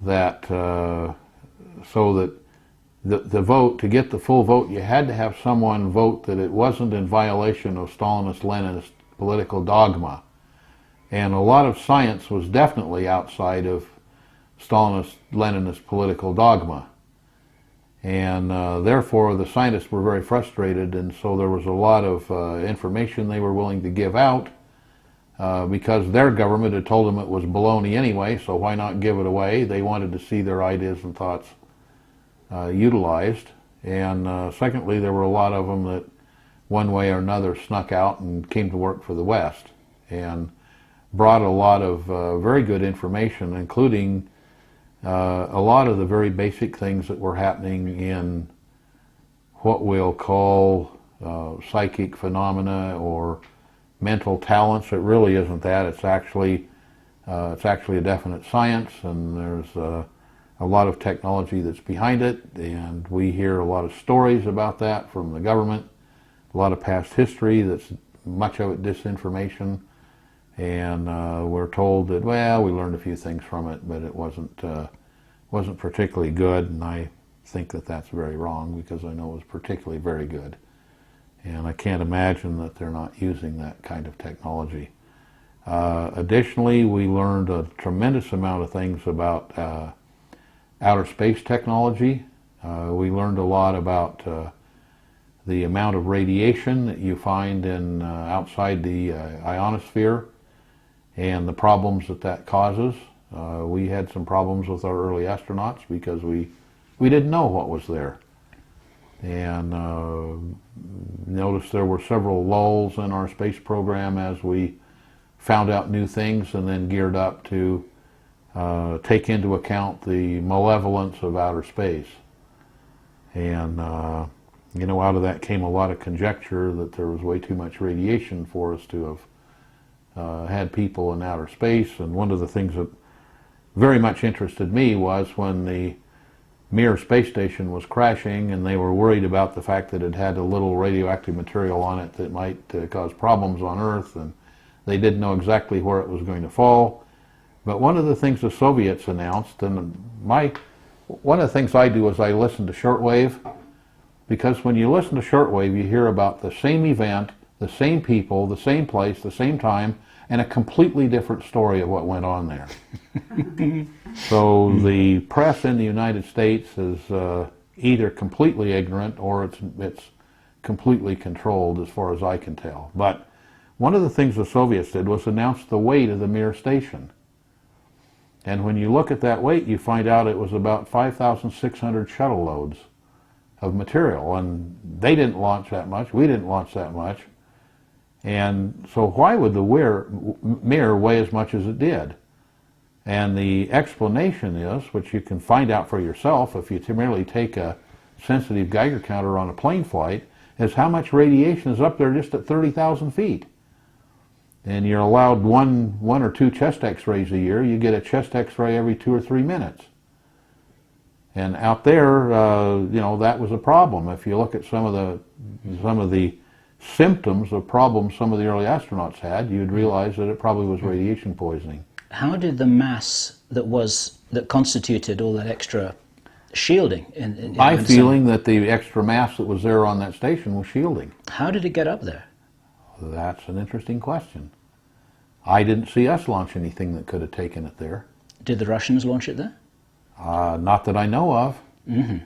that so that the vote, to get the full vote, you had to have someone vote that it wasn't in violation of Stalinist-Leninist political dogma. And a lot of science was definitely outside of Stalinist-Leninist political dogma. And therefore the scientists were very frustrated, and so there was a lot of information they were willing to give out because their government had told them it was baloney anyway, so why not give it away? They wanted to see their ideas and thoughts utilized. And secondly, there were a lot of them that one way or another snuck out and came to work for the West and brought a lot of very good information, including a lot of the very basic things that were happening in what we'll call psychic phenomena or mental talents. It really isn't that. It's actually a definite science, and there's a lot of technology that's behind it, and we hear a lot of stories about that from the government, a lot of past history that's much of it disinformation, and we're told that, well, we learned a few things from it, but it wasn't particularly good, and I think that that's very wrong because I know it was particularly very good. And I can't imagine that they're not using that kind of technology. Additionally, we learned a tremendous amount of things about outer space technology. We learned a lot about the amount of radiation that you find in outside the ionosphere and the problems that causes. We had some problems with our early astronauts because we didn't know what was there. And noticed there were several lulls in our space program as we found out new things and then geared up to take into account the malevolence of outer space. And you know, out of that came a lot of conjecture that there was way too much radiation for us to have had people in outer space. And one of the things that very much interested me was when the Mir space station was crashing and they were worried about the fact that it had a little radioactive material on it that might cause problems on Earth, and they didn't know exactly where it was going to fall. But one of the things the Soviets announced, and one of the things I do is I listen to shortwave, because when you listen to shortwave you hear about the same event, the same people, the same place, the same time, and a completely different story of what went on there. So the press in the United States is either completely ignorant or it's completely controlled as far as I can tell. But one of the things the Soviets did was announce the weight of the Mir station. And when you look at that weight, you find out it was about 5,600 shuttle loads of material. And they didn't launch that much, we didn't launch that much. And so why would the Mir weigh as much as it did? And the explanation is, which you can find out for yourself if you merely take a sensitive Geiger counter on a plane flight, is how much radiation is up there just at 30,000 feet. And you're allowed one or two chest x-rays a year. You get a chest x-ray every 2 or 3 minutes. And out there, you know, that was a problem. If you look at some of the symptoms of problems some of the early astronauts had, you'd realize that it probably was radiation poisoning. How did the mass that constituted all that extra shielding in My feeling that the extra mass that was there on that station was shielding. How did it get up there? That's an interesting question. I didn't see us launch anything that could have taken it there. Did the Russians launch it there? Not that I know of. Mm-hmm.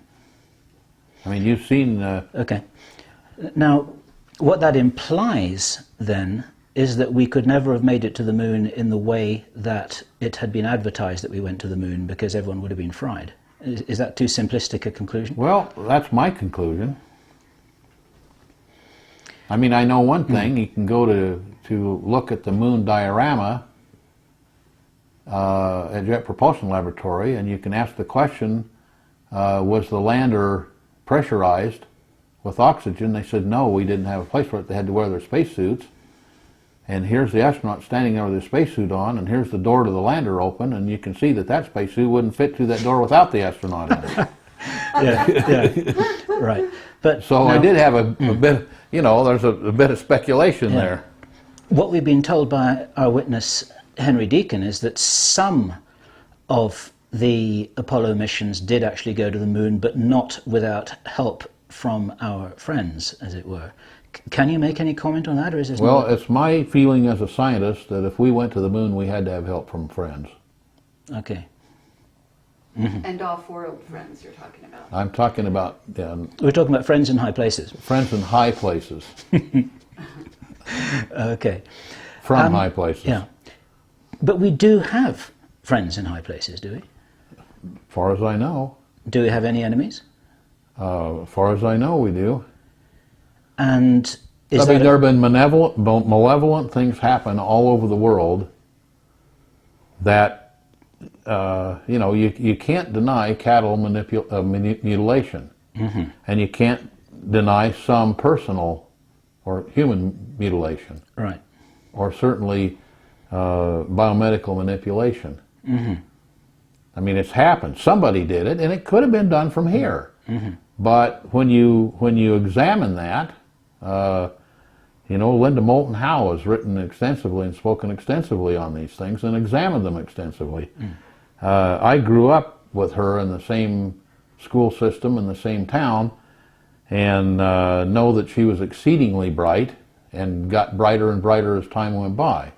I mean, you've seen... Okay. Now, what that implies, then, is that we could never have made it to the moon in the way that it had been advertised that we went to the moon, because everyone would have been fried. Is that too simplistic a conclusion? Well, that's my conclusion. I mean, I know one thing. You can go to look at the moon diorama at Jet Propulsion Laboratory, and you can ask the question, was the lander pressurized with oxygen? They said no, we didn't have a place for it. They had to wear their spacesuits. And here's the astronaut standing there with his spacesuit on, and here's the door to the lander open, and you can see that that spacesuit wouldn't fit through that door without the astronaut in it. Yeah, right. But so now, I did have a bit, you know, there's a bit of speculation there. What we've been told by our witness, Henry Deacon, is that some of the Apollo missions did actually go to the moon, but not without help from our friends, as it were. Can you make any comment on that, or is it? Well, it's my feeling as a scientist that if we went to the moon, we had to have help from friends. Okay. And off-world friends you're talking about. I'm talking about We're talking about friends in high places. friends in high places, Okay. from high places. Yeah. But we do have friends in high places, do we? As far as I know. Do we have any enemies? As far as I know, we do. And is I mean, that there have been malevolent things happen all over the world that, you know, you can't deny cattle mutilation. And you can't deny some personal or human mutilation. right? Or certainly biomedical manipulation. I mean, it's happened. Somebody did it, and it could have been done from here. But when you examine that, you know, Linda Moulton Howe has written extensively and spoken extensively on these things and examined them extensively. I grew up with her in the same school system in the same town, and know that she was exceedingly bright and got brighter and brighter as time went by.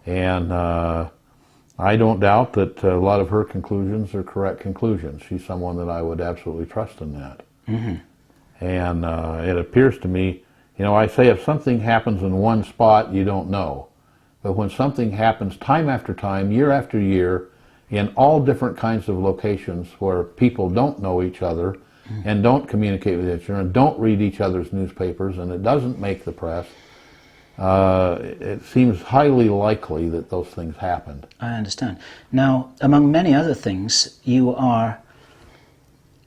And I don't doubt that a lot of her conclusions are correct conclusions. She's someone that I would absolutely trust in that. And it appears to me, you know, I say if something happens in one spot, you don't know. But when something happens time after time, year after year, in all different kinds of locations where people don't know each other and don't communicate with each other and don't read each other's newspapers, and it doesn't make the press, it seems highly likely that those things happened. I understand. Now, among many other things, you are,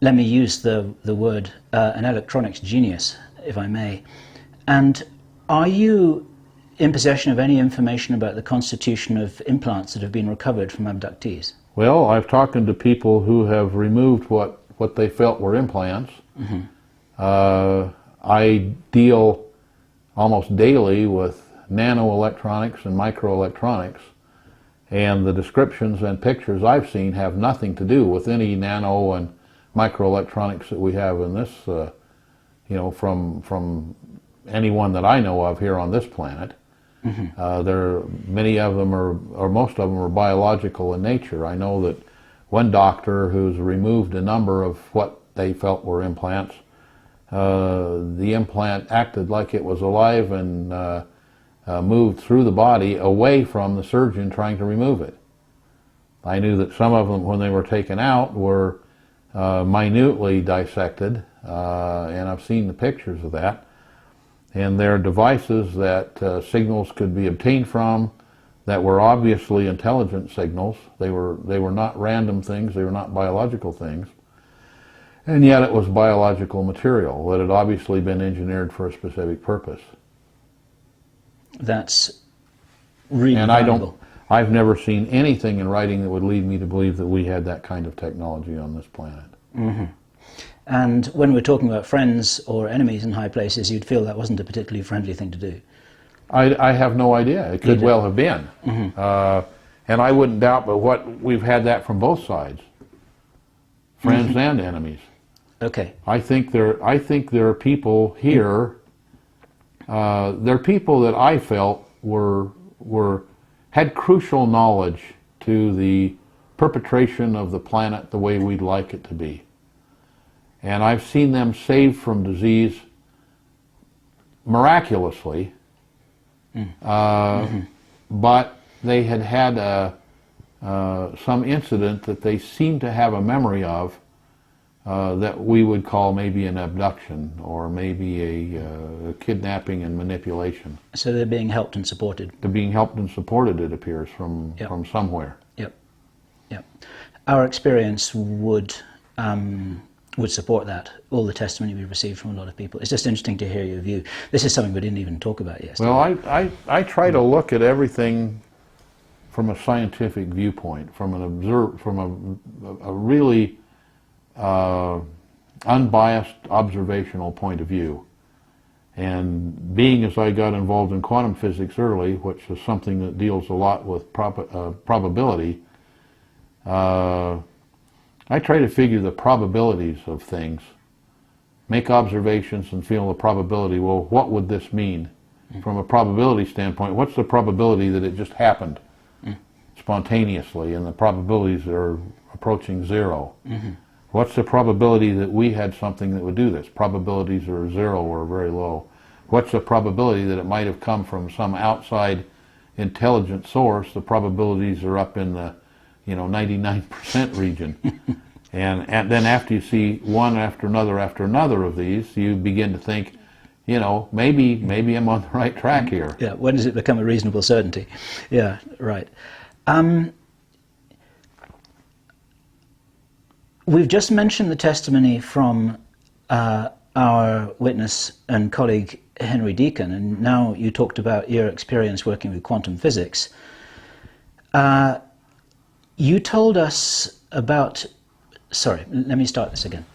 let me use the word, an electronics genius, if I may. And are you in possession of any information about the constitution of implants that have been recovered from abductees? Well, I've talked to people who have removed what they felt were implants. I deal almost daily with nanoelectronics and microelectronics, and the descriptions and pictures I've seen have nothing to do with any nano and microelectronics that we have in this, you know, from anyone that I know of here on this planet. Many of them are, or most of them are biological in nature. I know that one doctor who's removed a number of what they felt were implants, the implant acted like it was alive and moved through the body away from the surgeon trying to remove it. I knew that some of them, when they were taken out, were minutely dissected, and I've seen the pictures of that. And they're devices that signals could be obtained from that were obviously intelligent signals. They were not random things, they were not biological things. And yet it was biological material that had obviously been engineered for a specific purpose. That's really And valuable. I've never seen anything in writing that would lead me to believe that we had that kind of technology on this planet. And when we're talking about friends or enemies in high places, you'd feel that wasn't a particularly friendly thing to do. I have no idea. It could well have been. And I wouldn't doubt but what we've had that from both sides, friends and enemies. Okay. I think there are people here. There are people that I felt had crucial knowledge to the perpetration of the planet the way we'd like it to be. And I've seen them saved from disease miraculously, but they had some incident that they seemed to have a memory of that we would call maybe an abduction or maybe a kidnapping and manipulation. So they're being helped and supported. They're being helped and supported, it appears, from somewhere. Yep. Our experience would support that, all the testimony we received from a lot of people. It's just interesting to hear your view. This is something we didn't even talk about yesterday. Well, I try to look at everything from a scientific viewpoint, from a really unbiased observational point of view. And being as I got involved in quantum physics early, which is something that deals a lot with probability, I try to figure the probabilities of things, make observations and feel the probability. Well, what would this mean? From a probability standpoint, what's the probability that it just happened spontaneously, and the probabilities are approaching zero? What's the probability that we had something that would do this? Probabilities are zero or very low. What's the probability that it might have come from some outside intelligent source? The probabilities are up in the 99% region. and then after you see one after another of these, you begin to think, maybe I'm on the right track here. Yeah, when does it become a reasonable certainty? Yeah, right. We've just mentioned the testimony from our witness and colleague Henry Deacon, and now you talked about your experience working with quantum physics. You told us about... Sorry, let me start this again.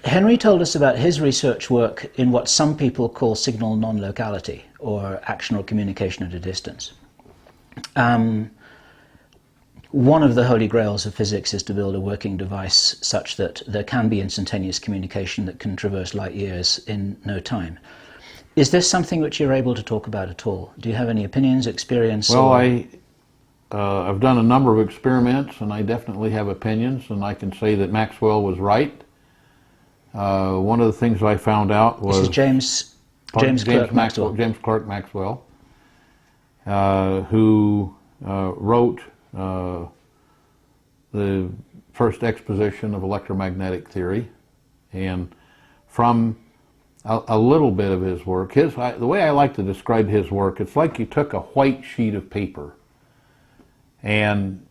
Henry told us about his research work in what some people call signal non-locality, or action or communication at a distance. One of the holy grails of physics is to build a working device such that there can be instantaneous communication that can traverse light years in no time. Is this something which you're able to talk about at all? Do you have any opinions, experience? Well, I've done a number of experiments, and I definitely have opinions, and I can say that Maxwell was right. One of the things I found out was... This is James Clerk Maxwell. James Clerk Maxwell, who wrote the first exposition of electromagnetic theory. And from a little bit of his work, the way I like to describe his work, it's like you took a white sheet of paper and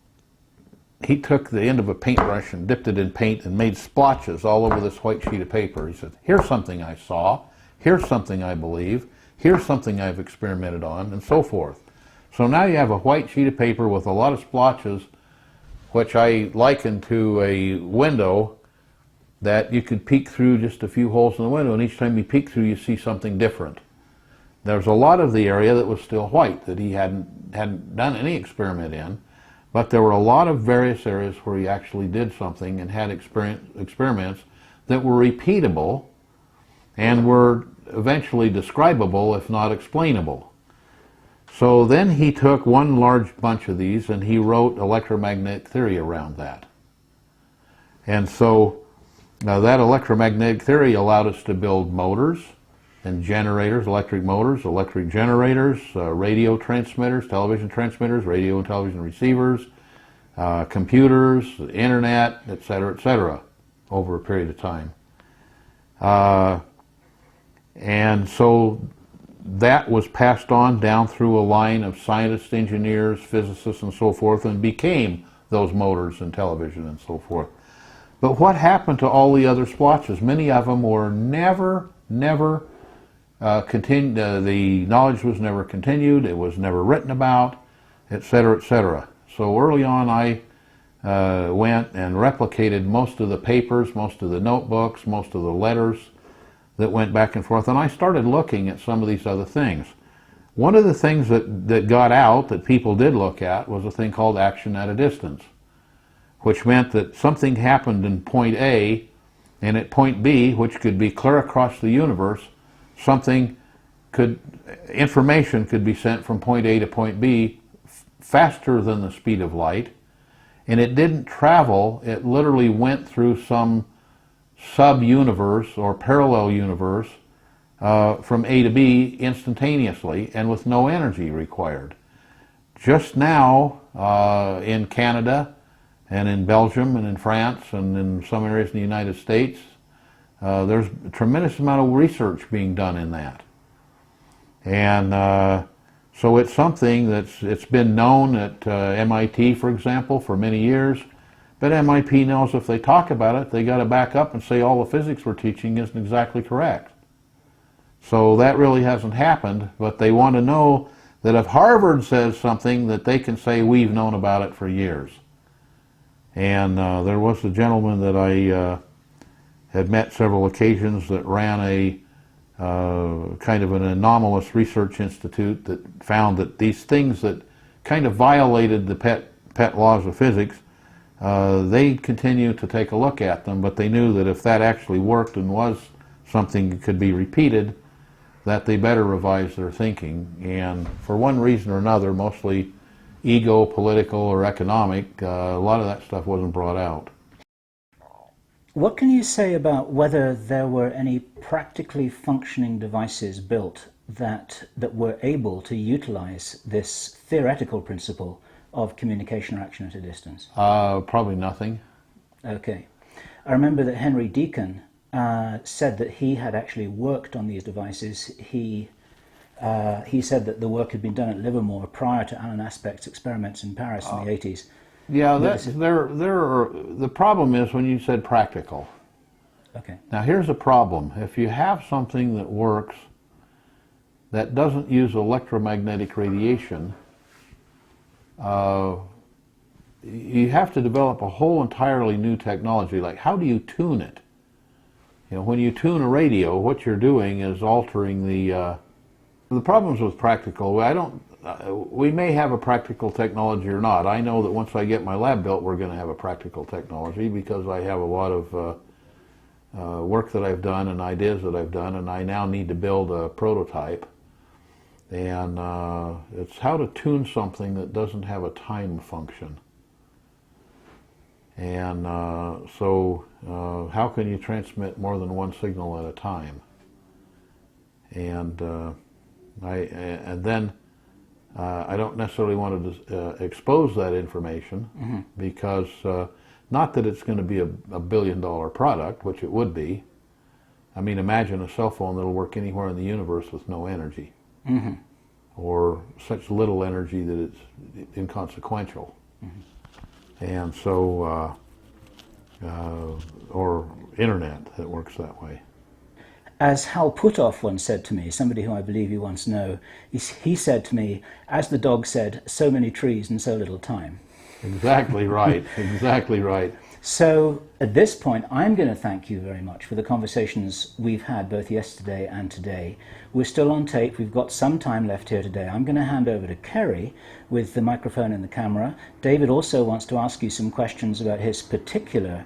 he took the end of a paintbrush and dipped it in paint and made splotches all over this white sheet of paper. He said, here's something I saw, here's something I believe, here's something I've experimented on, and so forth. So now you have a white sheet of paper with a lot of splotches, which I liken to a window that you could peek through just a few holes in the window, and each time you peek through you see something different. There's a lot of the area that was still white that he hadn't done any experiment in, but there were a lot of various areas where he actually did something and had experiments that were repeatable and were eventually describable, if not explainable. So then he took one large bunch of these and he wrote electromagnetic theory around that. And so that electromagnetic theory allowed us to build motors and generators, electric motors, electric generators, radio transmitters, television transmitters, radio and television receivers, computers, internet, etc., over a period of time. And so that was passed on down through a line of scientists, engineers, physicists, and so forth, and became those motors and television and so forth. But what happened to all the other splotches? Many of them were never continued. The knowledge was never continued. It was never written about, etc., etc. So early on, I went and replicated most of the papers, most of the notebooks, most of the letters that went back and forth, and I started looking at some of these other things. One of the things that got out that people did look at was a thing called action at a distance, which meant that something happened in point A, and at point B, which could be clear across the universe, information could be sent from point A to point B faster than the speed of light, and it didn't travel, it literally went through some sub-universe or parallel universe from A to B instantaneously and with no energy required. Just now in Canada and in Belgium and in France and in some areas in the United States, there's a tremendous amount of research being done in that. And so it's something it's been known at MIT, for example, for many years. But MIT knows if they talk about it, they got to back up and say all the physics we're teaching isn't exactly correct. So that really hasn't happened, but they want to know that if Harvard says something, that they can say we've known about it for years. And there was a gentleman that I had met several occasions that ran a kind of an anomalous research institute that found that these things that kind of violated the pet laws of physics, they continued to take a look at them, but they knew that if that actually worked and was something that could be repeated, that they better revise their thinking. And for one reason or another, mostly ego, political, or economic, a lot of that stuff wasn't brought out. What can you say about whether there were any practically functioning devices built that were able to utilize this theoretical principle of communication or action at a distance? Probably nothing. Okay. I remember that Henry Deacon said that he had actually worked on these devices. He said that the work had been done at Livermore prior to Alan Aspect's experiments in Paris in the 80s. Yeah, the problem is when you said practical. Okay. Now here's a problem. If you have something that works that doesn't use electromagnetic radiation, you have to develop a whole entirely new technology. Like, how do you tune it? You know, when you tune a radio, what you're doing is altering the problems with practical. We may have a practical technology or not. I know that once I get my lab built, we're going to have a practical technology, because I have a lot of work that I've done and ideas that I've done, and I now need to build a prototype. And it's how to tune something that doesn't have a time function. And so how can you transmit more than one signal at a time? And then I don't necessarily want to expose that information, mm-hmm. because not that it's going to be a billion-dollar product, which it would be. I mean, imagine a cell phone that'll work anywhere in the universe with no energy, mm-hmm. or such little energy that it's inconsequential. Mm-hmm. And so, or internet that works that way. As Hal Puthoff once said to me, somebody who I believe you once know, he said to me, as the dog said, so many trees and so little time. Exactly right, exactly right. So at this point, I'm going to thank you very much for the conversations we've had both yesterday and today. We're still on tape. We've got some time left here today. I'm going to hand over to Kerry with the microphone and the camera. David also wants to ask you some questions about his particular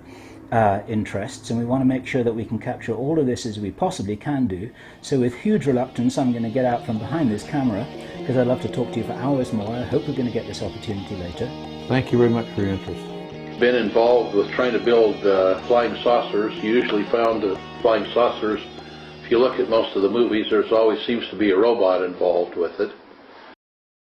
interests, and we want to make sure that we can capture all of this as we possibly can do. So with huge reluctance, I'm going to get out from behind this camera, because I'd love to talk to you for hours more. I hope we're going to get this opportunity later. Thank you very much for your interest. Been involved with trying to build flying saucers. You usually found flying saucers, if you look at most of the movies, there's always seems to be a robot involved with it.